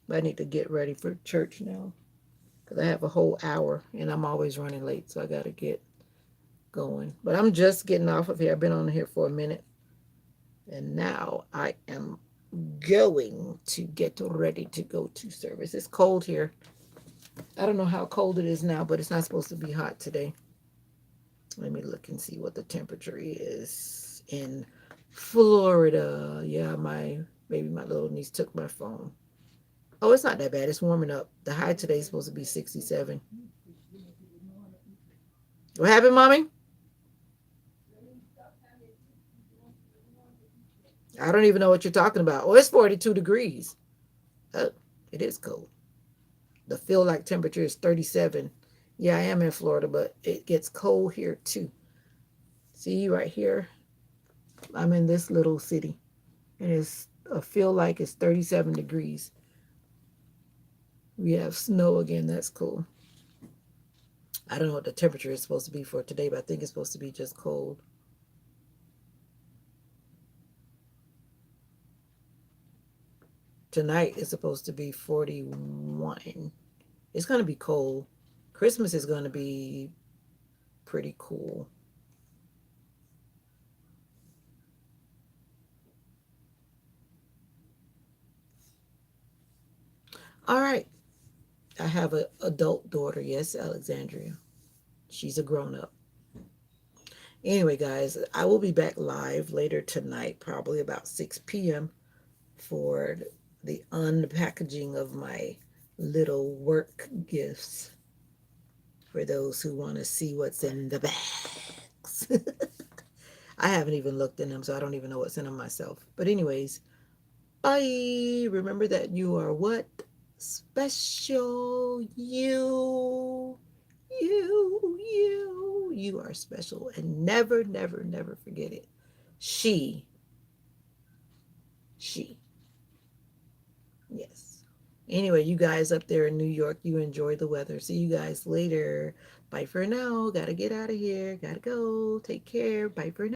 But I need to get ready for church now because I have a whole hour and I'm always running late, so I got to get going. But I'm just getting off of here. I've been on here for a minute, and now I am going to get ready to go to service. It's cold here. I don't know how cold it is now, but it's not supposed to be hot today. Let me look and see what the temperature is in Florida. Yeah, my little niece took my phone. Oh, it's not that bad. It's warming up. The high today is supposed to be 67. What happened, mommy? I don't even know what you're talking about. Oh, it's 42 degrees. Oh, it is cold. The feel like temperature is 37. Yeah, I am in Florida, but it gets cold here too. See right here? I'm in this little city, and it's I feel like it's 37 degrees. We have snow again. That's cool. I don't know what the temperature is supposed to be for today, but I think it's supposed to be just cold. Tonight is supposed to be 41. It's going to be cold. Christmas is going to be pretty cool. All right. I have an adult daughter. Yes, Alexandria. She's a grown up. Anyway, guys, I will be back live later tonight, probably about 6 p.m., for the unpackaging of my little work gifts for those who want to see what's in the bags. I haven't even looked in them, so I don't even know what's in them myself. But, anyways, bye. Remember that you are what? Special. You are special. And never, never, never forget it. She, she. Yes. Anyway, you guys up there in New York, you enjoy the weather. See you guys later. Bye for now. Gotta get out of here. Gotta go. Take care. Bye for now.